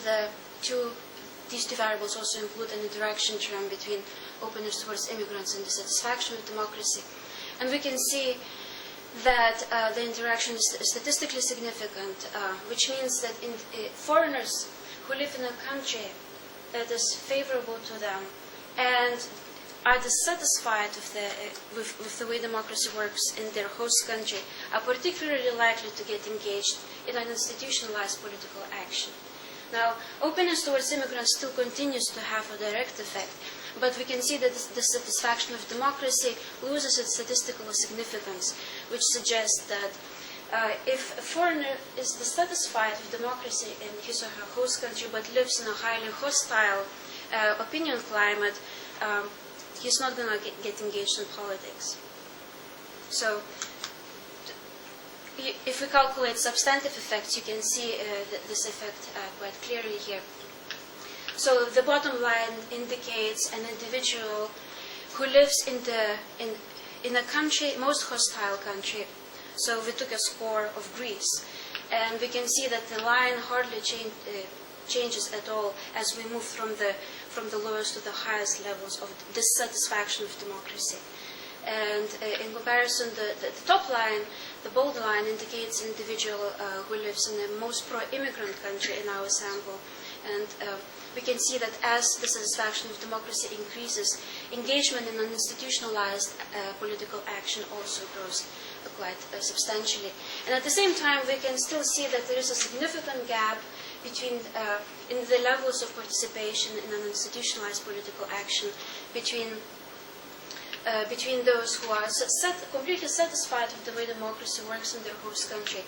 these two variables, also include an interaction term between openness towards immigrants and dissatisfaction with democracy. And we can see that the interaction is statistically significant, which means that foreigners who live in a country that is favorable to them and are dissatisfied with the way democracy works in their host country are particularly likely to get engaged in an institutionalized political action. Now, openness towards immigrants still continues to have a direct effect, but we can see that the satisfaction of democracy loses its statistical significance, which suggests that if a foreigner is dissatisfied with democracy in his or her host country but lives in a highly hostile opinion climate, he's not going to get engaged in politics. So if we calculate substantive effects, you can see this effect quite clearly here. So the bottom line indicates an individual who lives in a country, most hostile country. So we took a score of Greece, and we can see that the line hardly changes at all as we move from the lowest to the highest levels of dissatisfaction with democracy. And in comparison, the top line, the bold line, indicates an individual who lives in the most pro-immigrant country in our sample. And we can see that as the satisfaction with democracy increases, engagement in an institutionalized political action also grows quite substantially. And at the same time, we can still see that there is a significant gap between in the levels of participation in an institutionalized political action between those who are completely satisfied with the way democracy works in their host country,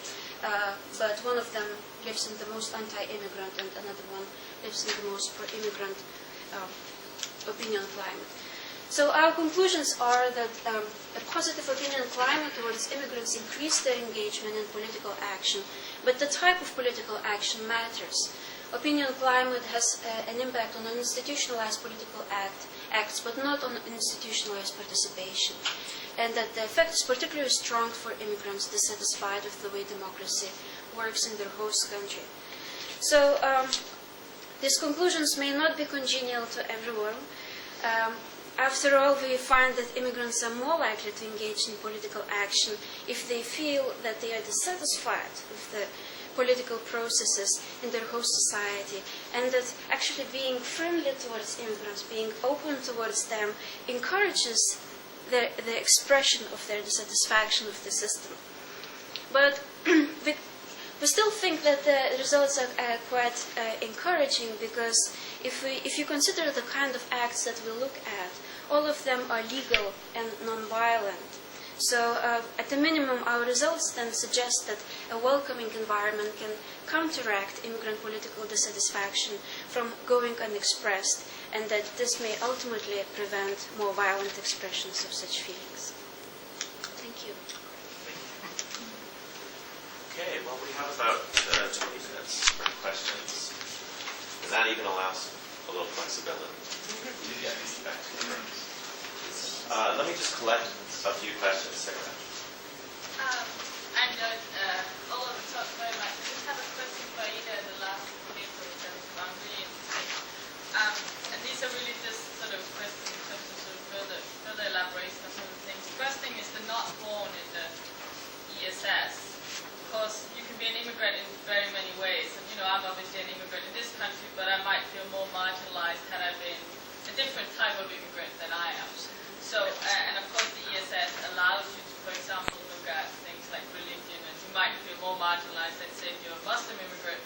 but one of them lives in the most anti-immigrant and another one lives in the most pro-immigrant opinion climate. So our conclusions are that a positive opinion climate towards immigrants increase their engagement in political action, but the type of political action matters. Opinion climate has an impact on institutionalized political acts, but not on institutionalized participation. And that the effect is particularly strong for immigrants dissatisfied with the way democracy works in their host country. So these conclusions may not be congenial to everyone. After all, we find that immigrants are more likely to engage in political action if they feel that they are dissatisfied with the political processes in their host society, and that actually being friendly towards immigrants, being open towards them, encourages the expression of their dissatisfaction with the system. But we still think that the results are quite encouraging, because if you consider the kind of acts that we look at, all of them are legal and non-violent. So at the minimum, our results then suggest that a welcoming environment can counteract immigrant political dissatisfaction from going unexpressed, and that this may ultimately prevent more violent expressions of such feelings. Thank you. Okay, well, we have about 20 minutes for questions. And that even allows a little flexibility. Let me just collect a few questions, Sarah. I enjoyed all of the talk very much. I just have a question for Aida in the last paper that I'm really interested. And these are really just sort of questions in terms of further elaboration of some of the things. The first thing is the not born in the ESS. Of course, you can be an immigrant in very many ways. And, I'm obviously an immigrant in this country, but I might feel more marginalized had I been a different type of immigrant than I am. So, and of course the ESS allows you to, for example, look at things like religion, and you might feel more marginalized, let's say, if you're a Muslim immigrant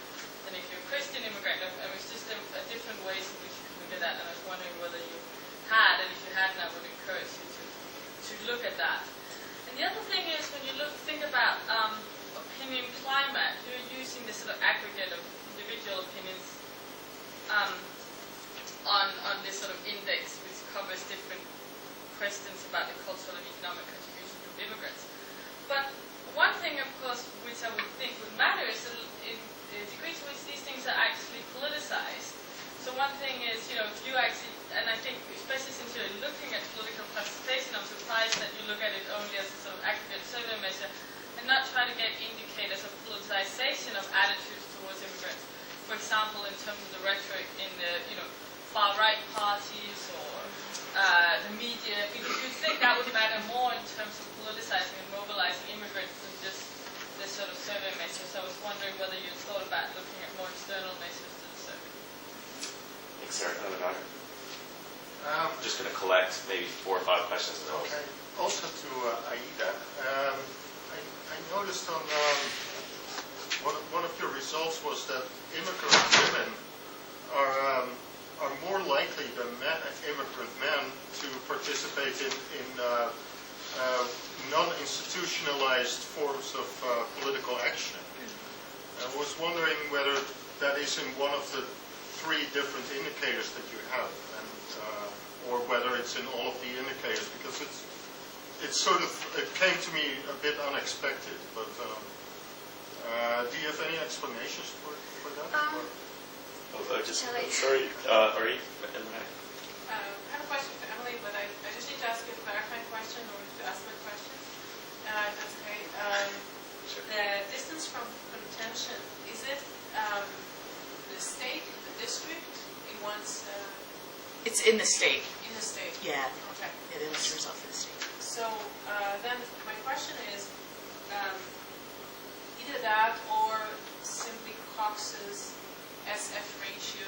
than if you're a Christian immigrant. And it's just a different ways in which you can look at that, and I was wondering whether you had, and if you hadn't, I would encourage you to look at that. And the other thing is, when you think about opinion climate, you're using this sort of aggregate of individual opinions on this sort of index, which covers different questions about the cultural and economic contribution of immigrants. But one thing, of course, which I would think would matter is the degree to which these things are actually politicized. So one thing is, you know, if you actually, and I think especially since you're looking at political participation, I'm surprised that you look at it only as a sort of aggregate survey measure and not try to get indicators of politicization of attitudes towards immigrants. For example, in terms of the rhetoric in the, you know, far-right parties or the media, because you'd think that would matter more in terms of politicizing and mobilizing immigrants than just this sort of survey measure. So I was wondering whether you thought about looking at more external measures to the survey. Thanks, Sarah. I'm just going to collect maybe 4 or 5 questions in those. Okay. Also to Aida, I noticed on one of your results was that immigrant women are more likely than immigrant men to participate in non-institutionalized forms of political action. I was wondering whether that is in one of the 3 different indicators that you have, and or whether it's in all of the indicators, because it came to me a bit unexpected. But do you have any explanations for that? Sorry, Ari and Renee. I have a question for Emily, but I just need to ask you a clarifying question or to ask my question. That's okay. Sure. The distance from contention, is it the state, the district, in one's... It's in the state. In the state? Yeah. Okay. It is the result of the state. So then my question is, either that or simply Cox's SF ratio,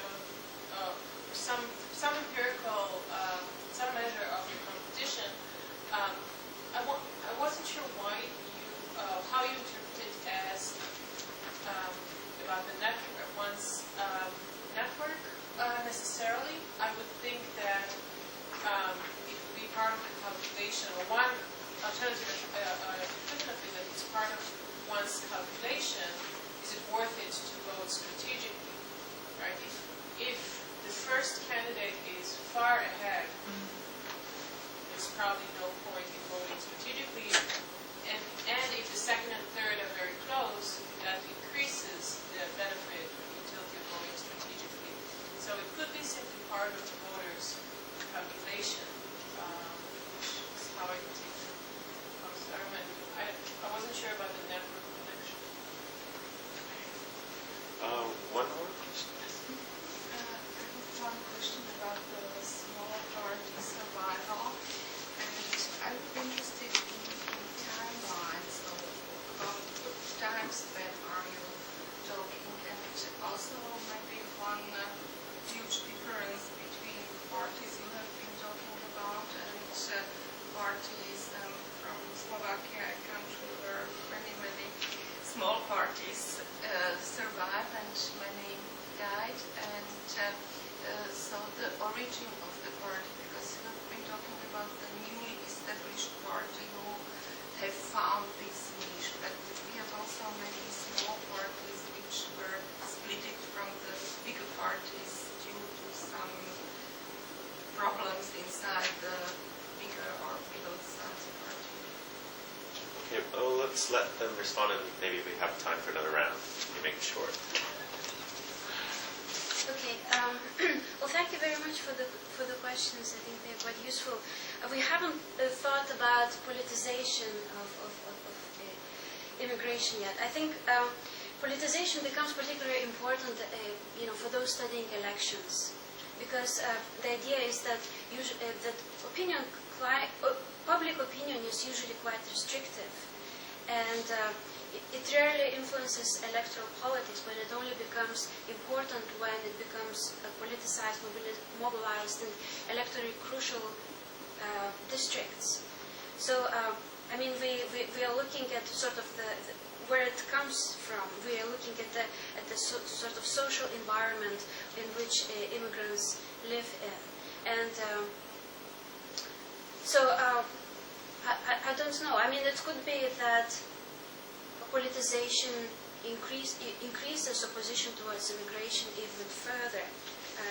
some empirical, some measure of the competition. I wasn't sure why how you interpret it as about the network, one's network necessarily. I would think that it would be part of the calculation, or one alternative equivalently that it's part of one's calculation. Is it worth it to vote strategically? Right? If the first candidate is far ahead, there's probably no point in voting strategically. And if the second and third are very close, that increases the benefit or utility of voting strategically. So it could be simply part of the voters' calculation, which is how I take it. I wasn't sure about the network connection. One more question. I have one question about the small party survival, and I would be interested in timelines of time span are you talking, and also maybe one huge difference between parties you have been talking about and parties from Slovakia, a country where many small parties survive and many died, and so the origin of the party, because you have been talking about the newly established party who have found this niche, but we have also many small parties which were splitted from the bigger parties due to some problems inside the bigger or middle-sized party. Okay, well, let's let them respond, and maybe we have time for another round. You make it short. Okay. Well, thank you very much for the questions. I think they're quite useful. We haven't thought about politicization of immigration yet. I think politicization becomes particularly important, for those studying elections, because the idea is that public opinion is usually quite restrictive, and it rarely influences electoral politics, but it only becomes important when it becomes politicized, mobilized in electorally crucial districts. So, we are looking at sort of where it comes from. We are looking at the sort of social environment in which immigrants live in, and I don't know. It could be that politicization increases opposition towards immigration even further.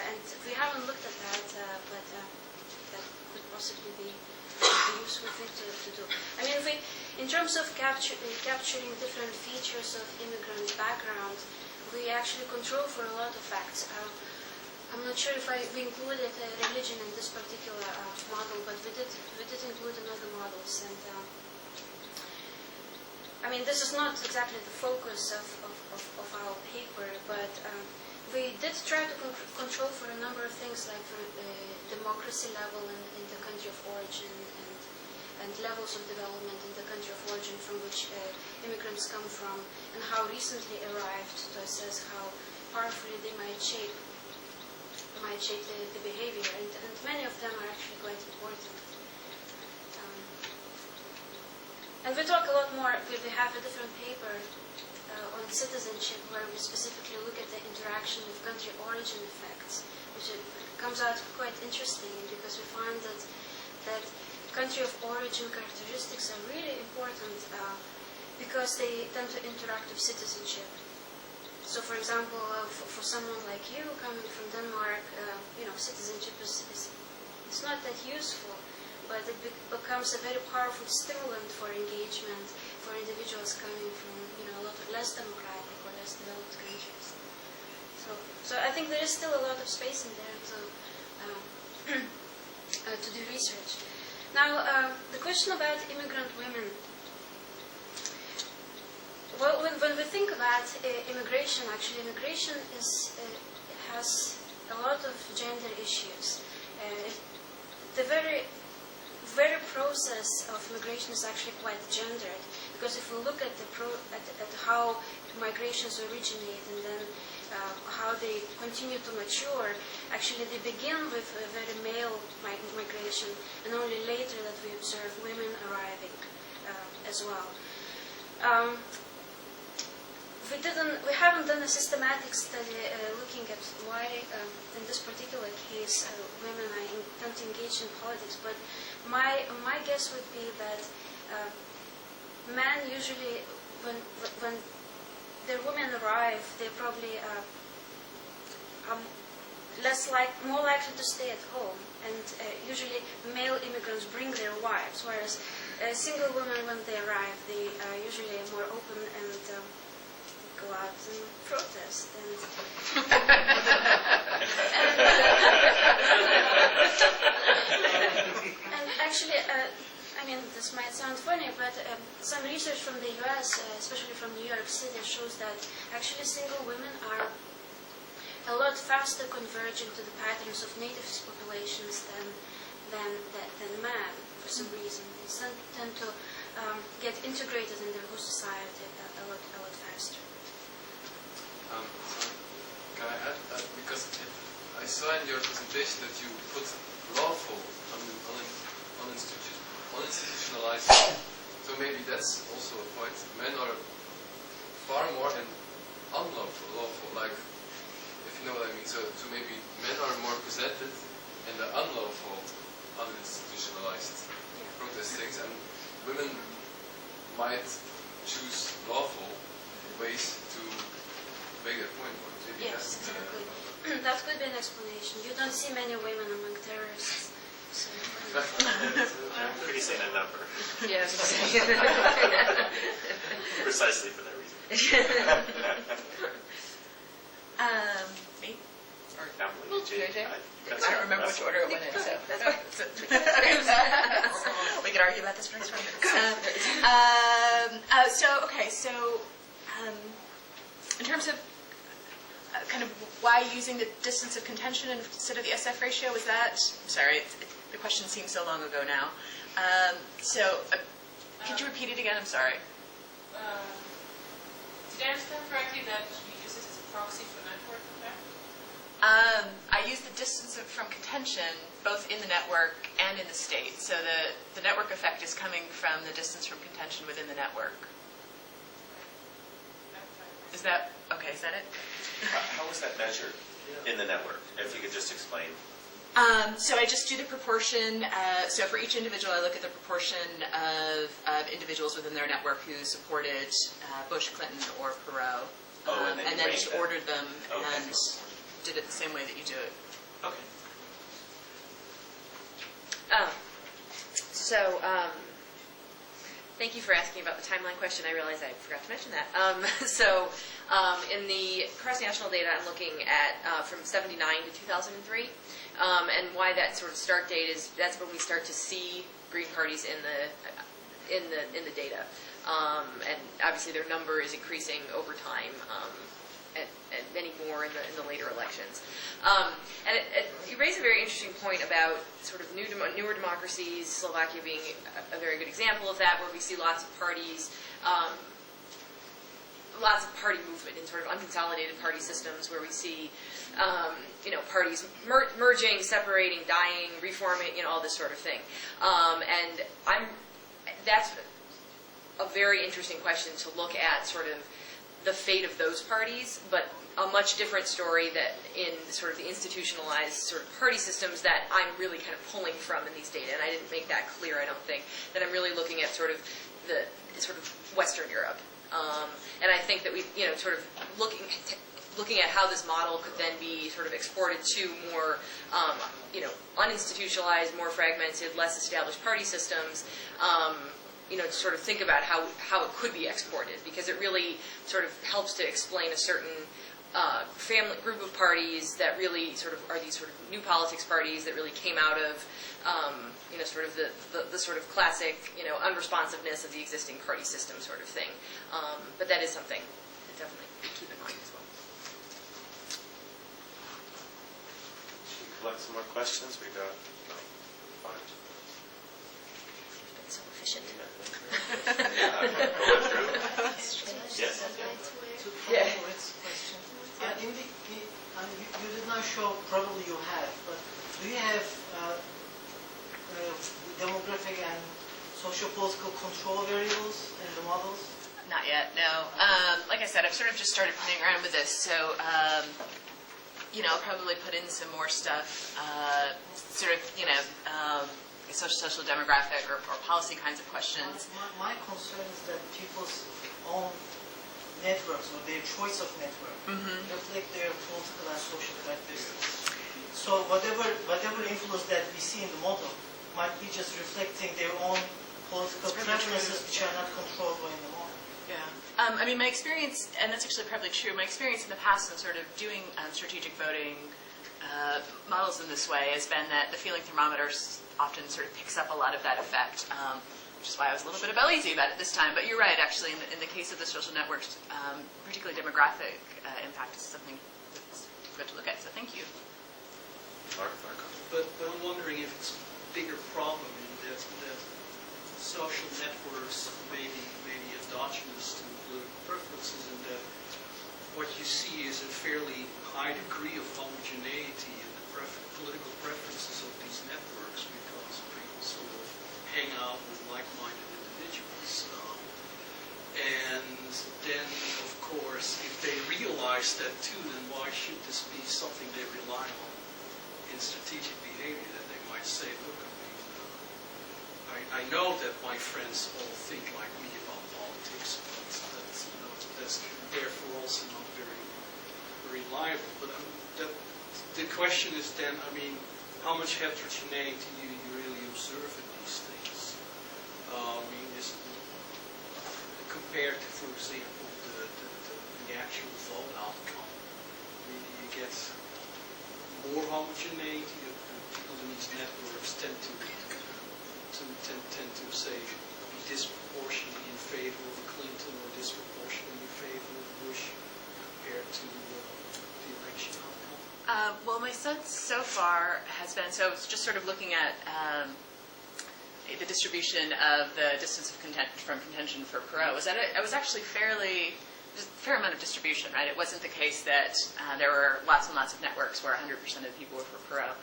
And we haven't looked at that, but that could possibly be a useful thing to do. I mean, in terms of capturing different features of immigrant background, we actually control for a lot of facts. I'm not sure if we included religion in this particular model, but we did include in other models. And I mean, this is not exactly the focus of our paper, but we did try to control for a number of things, like for democracy level in the country of origin, and levels of development in the country of origin from which immigrants come from, and how recently arrived, to assess how powerfully they might shape the behavior, and many of them are actually quite important. And we talk a lot more. We have a different paper on citizenship where we specifically look at the interaction of country origin effects, which comes out quite interesting because we find that country of origin characteristics are really important because they tend to interact with citizenship. So, for example, for someone like you coming from Denmark, citizenship is not that useful, but it becomes a very powerful stimulant for engagement for individuals coming from a lot of less democratic or less developed countries. So I think there is still a lot of space in there to do research. Now, the question about immigrant women. Well, when we think about immigration, actually, immigration has a lot of gender issues. The very process of migration is actually quite gendered, because if we look at how migrations originate and then how they continue to mature, actually they begin with a very male migration, and only later that we observe women arriving as well. We haven't done a systematic study looking at why, in this particular case, women tend to engage in politics. But my guess would be that men usually, when their women arrive, they probably are more likely to stay at home. And usually, male immigrants bring their wives, whereas single women, when they arrive, they are usually more open and go out and protest. And actually, I mean, this might sound funny, but some research from the US, especially from New York City, shows that actually single women are a lot faster converging to the patterns of native populations than men, for some reason. They tend to get integrated in their host society a lot faster. Can I add that? Because I saw in your presentation that you put lawful uninstitutionalized. So maybe that's also a point. Men are far more unlawful, like, if you know what I mean. So maybe men are more presented in the unlawful, uninstitutionalized protest things, and women might choose lawful ways to make that point. Maybe yes, exactly. That could be an explanation. You don't see many women among terrorists. So, pretty say a number. Yes. Precisely for that reason. Me? Or Emily, JJ? I I don't remember which order it went in, so that's fine. We could argue about this for next round. In terms of kind of why using the distance of contention instead of the SF ratio, was that? I'm sorry, the question seems so long ago now. Could you repeat it again? I'm sorry. Did I understand correctly that you use this as a proxy for network effect? I use the distance from contention both in the network and in the state. So the network effect is coming from the distance from contention within the network. Is that okay? Is that it? How was that measured in the network? If you could just explain. So I just do the proportion. So for each individual, I look at the proportion of individuals within their network who supported Bush, Clinton, or Perot, and then just ordered them and did it the same way that you do it. Okay. So, thank you for asking about the timeline question. I realize I forgot to mention that. In the cross-national data, I'm looking at from 79 to 2003, and why that sort of start date is that's when we start to see Green parties in the data, and obviously their number is increasing over time. And many more in the later elections. You raise a very interesting point about sort of newer democracies, Slovakia being a very good example of that, where we see lots of parties, lots of party movement in sort of unconsolidated party systems, where we see parties merging, separating, dying, reforming, all this sort of thing. That's a very interesting question to look at, sort of the fate of those parties, but a much different story that in sort of the institutionalized sort of party systems that I'm really kind of pulling from in these data, and I didn't make that clear, I don't think, that I'm really looking at sort of the sort of Western Europe. And I think that we, sort of looking at how this model could then be sort of exported to more, uninstitutionalized, more fragmented, less established party systems, to sort of think about how it could be exported, because it really sort of helps to explain a certain family group of parties that really sort of are these sort of new politics parties that really came out of, sort of the sort of classic, unresponsiveness of the existing party system sort of thing. But that is something to definitely keep in mind as well. Should we collect some more questions? We got 5. So efficient. Yes. Yeah. You did not show, probably you have, but do you have demographic and social-political control variables in the models? Not yet, no. Like I said, I've sort of just started playing around with this, so I'll probably put in some more stuff, social demographic or policy kinds of questions. My concern is that people's own networks or their choice of network reflect their political and social characteristics. So whatever influence that we see in the model might be just reflecting their own political preferences, which are not controlled by the model. Yeah. My experience, and that's actually probably true, my experience in the past in sort of doing strategic voting models in this way has been that the feeling thermometer often sort of picks up a lot of that effect, which is why I was a little bit lazy about it this time. But you're right, actually, in the case of the social networks, particularly demographic impact is something that's good to look at. So thank you. But I'm wondering if it's a bigger problem in that social networks may be endogenous to political preferences, and that what you see is a fairly high degree of homogeneity in the political preferences of these networks, because people sort of hang out with like-minded individuals. And then, of course, if they realize that too, then why should this be something they rely on in strategic behavior? That they might say, look, I know that my friends all think like me about politics, but that's therefore also not very reliable. But the question is then, how much heterogeneity do you really observe in these things? Compared to, for example, the actual vote outcome, you get more homogeneity. People in these networks tend to say be disproportionately in favor of Clinton or disproportionately in favor of Bush compared to the election outcome. Well, my sense so far has been, so it's just sort of looking at the distribution of the distance of from contention for Perot, was that it was actually just a fair amount of distribution, right? It wasn't the case that there were lots and lots of networks where 100% of the people were for Perot.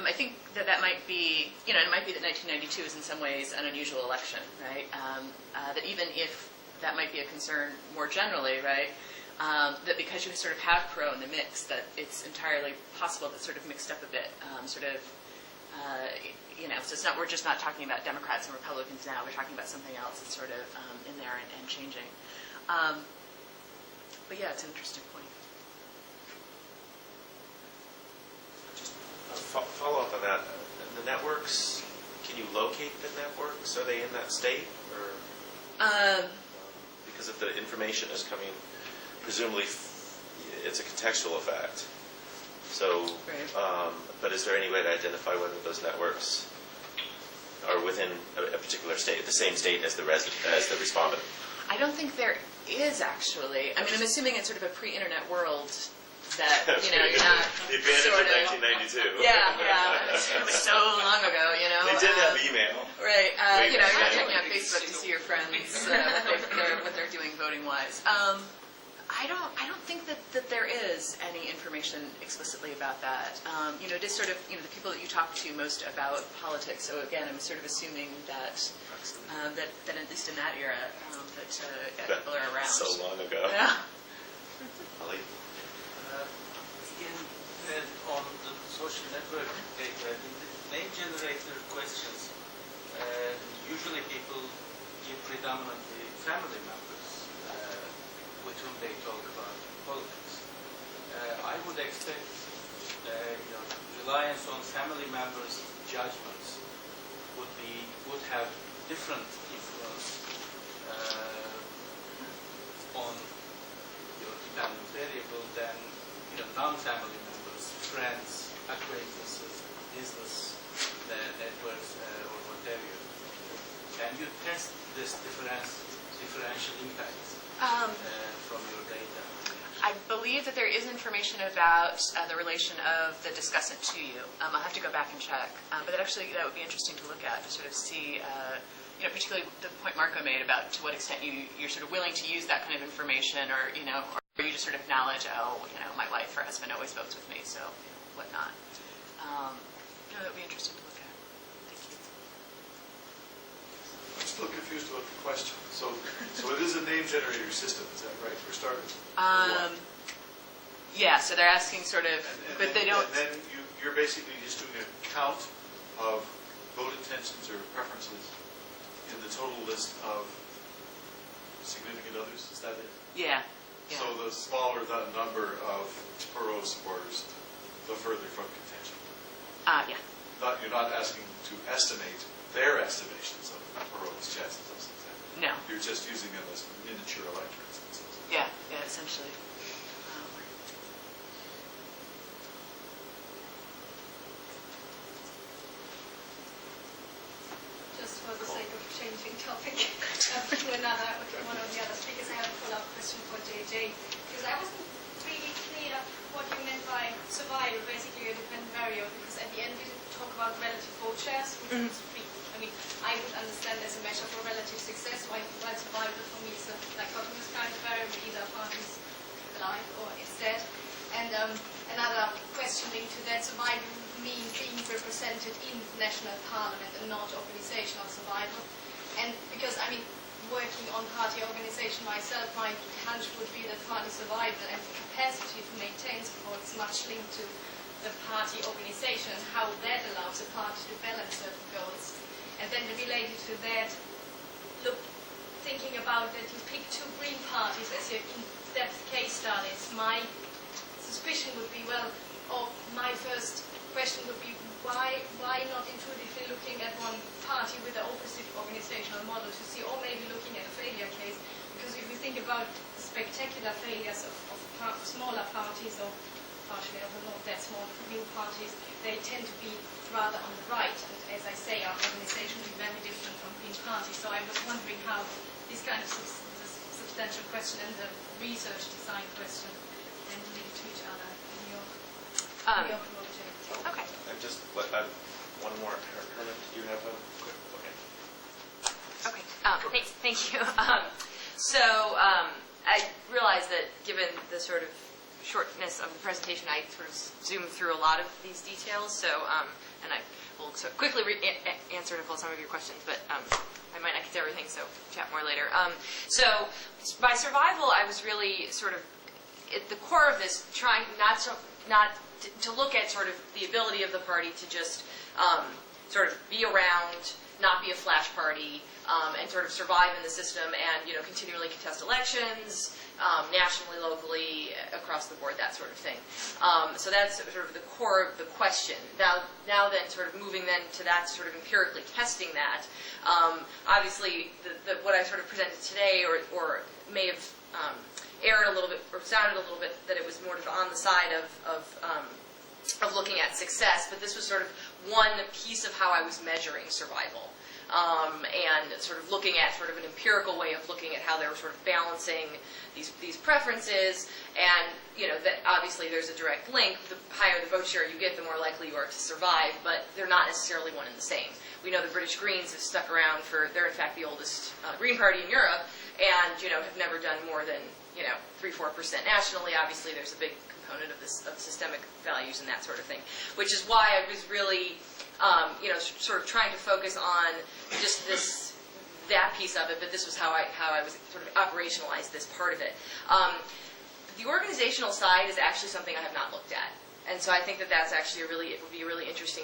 I think that might be, it might be that 1992 is in some ways an unusual election, right? That even if that might be a concern more generally, right? that because you sort of have pro in the mix, that it's entirely possible that sort of mixed up a bit, so it's not, we're just not talking about Democrats and Republicans now, we're talking about something else that's sort of in there and changing. But yeah, it's an interesting point. Just follow up on that. The networks, can you locate the networks? Are they in that state? Or because if the information is coming, presumably it's a contextual effect. So, but is there any way to identify whether those networks are within a particular state, the same state as the respondent? I don't think there is actually. I mean, I'm assuming it's sort of a pre-internet world that, you're not the advantage sort of 1992. Yeah. It was so long ago, They did have email. Right. Way You're back not then. checking out Facebook to see your friends, what they're doing voting-wise. I don't think that there is any information explicitly about that. Just sort of, the people that you talk to most about politics. So again, I'm sort of assuming that that at least in that era, that people are around. So long ago. Yeah. Ali? Again, on the social network data, the name generator questions, usually people give predominantly family members with whom they talk about politics. I would expect reliance on family members' judgments would have different influence on your dependent variable than non-family members, friends, acquaintances, business networks, or whatever. Can you test this differential impact from your data? I believe that there is information about the relation of the discussant to you. I'll have to go back and check. But that would be interesting to look at, to sort of see, particularly the point Marco made about to what extent you're sort of willing to use that kind of information, or you just sort of acknowledge, my wife or husband always votes with me, so whatnot. That would be interesting to look at. Thank you. I'm still confused about the question. So it is a name generator system, is that right? For starters? Yeah, so they're asking sort of, but they don't... And then you're basically just doing a count of vote intentions or preferences in the total list of significant others, is that it? Yeah. So the smaller the number of Perot supporters, the further from contention. Yeah. You're not asking to estimate their estimations of Perot's chances of success. No. You're just using them as miniature electorates. Yeah, essentially. Just for the sake of changing topic to another, one of the other speakers, I have a follow-up question for JJ, because I wasn't really clear what you meant by survival, basically a dependent variable, because at the end we did talk about relative vote shares, which is pretty, I would understand as a measure for relative success, while survival for me is a dichotomous kind of variable, either parties alive or is dead. And another question linked to that, survival would mean being represented in national parliament and not organizational survival. And because, working on party organization myself, my hunch would be that party survival and capacity to maintain support is much linked to the party organization and how that allows a party to balance certain goals. And then related to that, thinking about that you pick two green parties as your in-depth case studies, my suspicion would be, my first question would be, why not intuitively looking at one party with the opposite organizational model to see, or maybe looking at a failure case, because if we think about spectacular failures of smaller parties, or partially not that small new parties, they tend to be rather on the right, and as I say, our organization is very different from green parties. So I was wondering how this kind of substantial question and the research design question and link to each other in your project. Okay. And just one more. Herman, do you have a quick? Okay. Thank you. I realize that given the sort of shortness of the presentation, I sort of zoomed through a lot of these details. And I will quickly answer some of your questions, but I might not get to everything, so chat more later. So by survival, I was really sort of at the core of this, trying to look at sort of the ability of the party to just sort of be around, not be a flash party, and sort of survive in the system and, you know, continually contest elections, nationally, locally, across the board, that sort of thing. So that's sort of the core of the question. Now then, sort of moving then to that, sort of empirically testing that. Obviously, what I sort of presented today, or may have erred a little bit, or sounded a little bit that it was more on the side of looking at success, but this was sort of one piece of how I was measuring survival. And sort of looking at sort of an empirical way of looking at how they were sort of balancing these preferences, and you know that obviously there's a direct link. The higher the vote share you get, the more likely you are to survive, but they're not necessarily one and the same. We know the British Greens have stuck around they're in fact the oldest Green Party in Europe, and you know have never done more than 3-4% nationally. Obviously there's a big component of systemic values and that sort of thing, which is why I was really sort of trying to focus on just that piece of it, but this was how I was sort of operationalized this part of it. The organizational side is actually something I have not looked at, and so I think that that's actually it would be a really interesting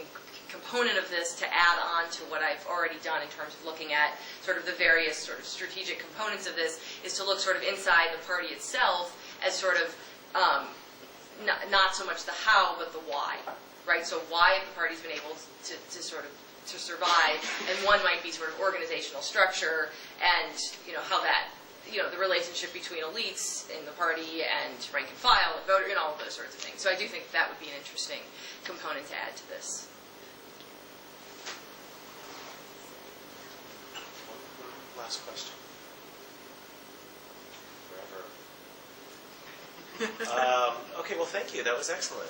component of this to add on to what I've already done in terms of looking at sort of the various sort of strategic components of this, is to look sort of inside the party itself as sort of not so much the how, but the why. Right, so why have the party's been able to sort of to survive, and one might be sort of organizational structure, and how that the relationship between elites in the party and rank and file and voter, all of those sorts of things. So I do think that would be an interesting component to add to this. One last question. Forever. Okay, well, thank you. That was excellent.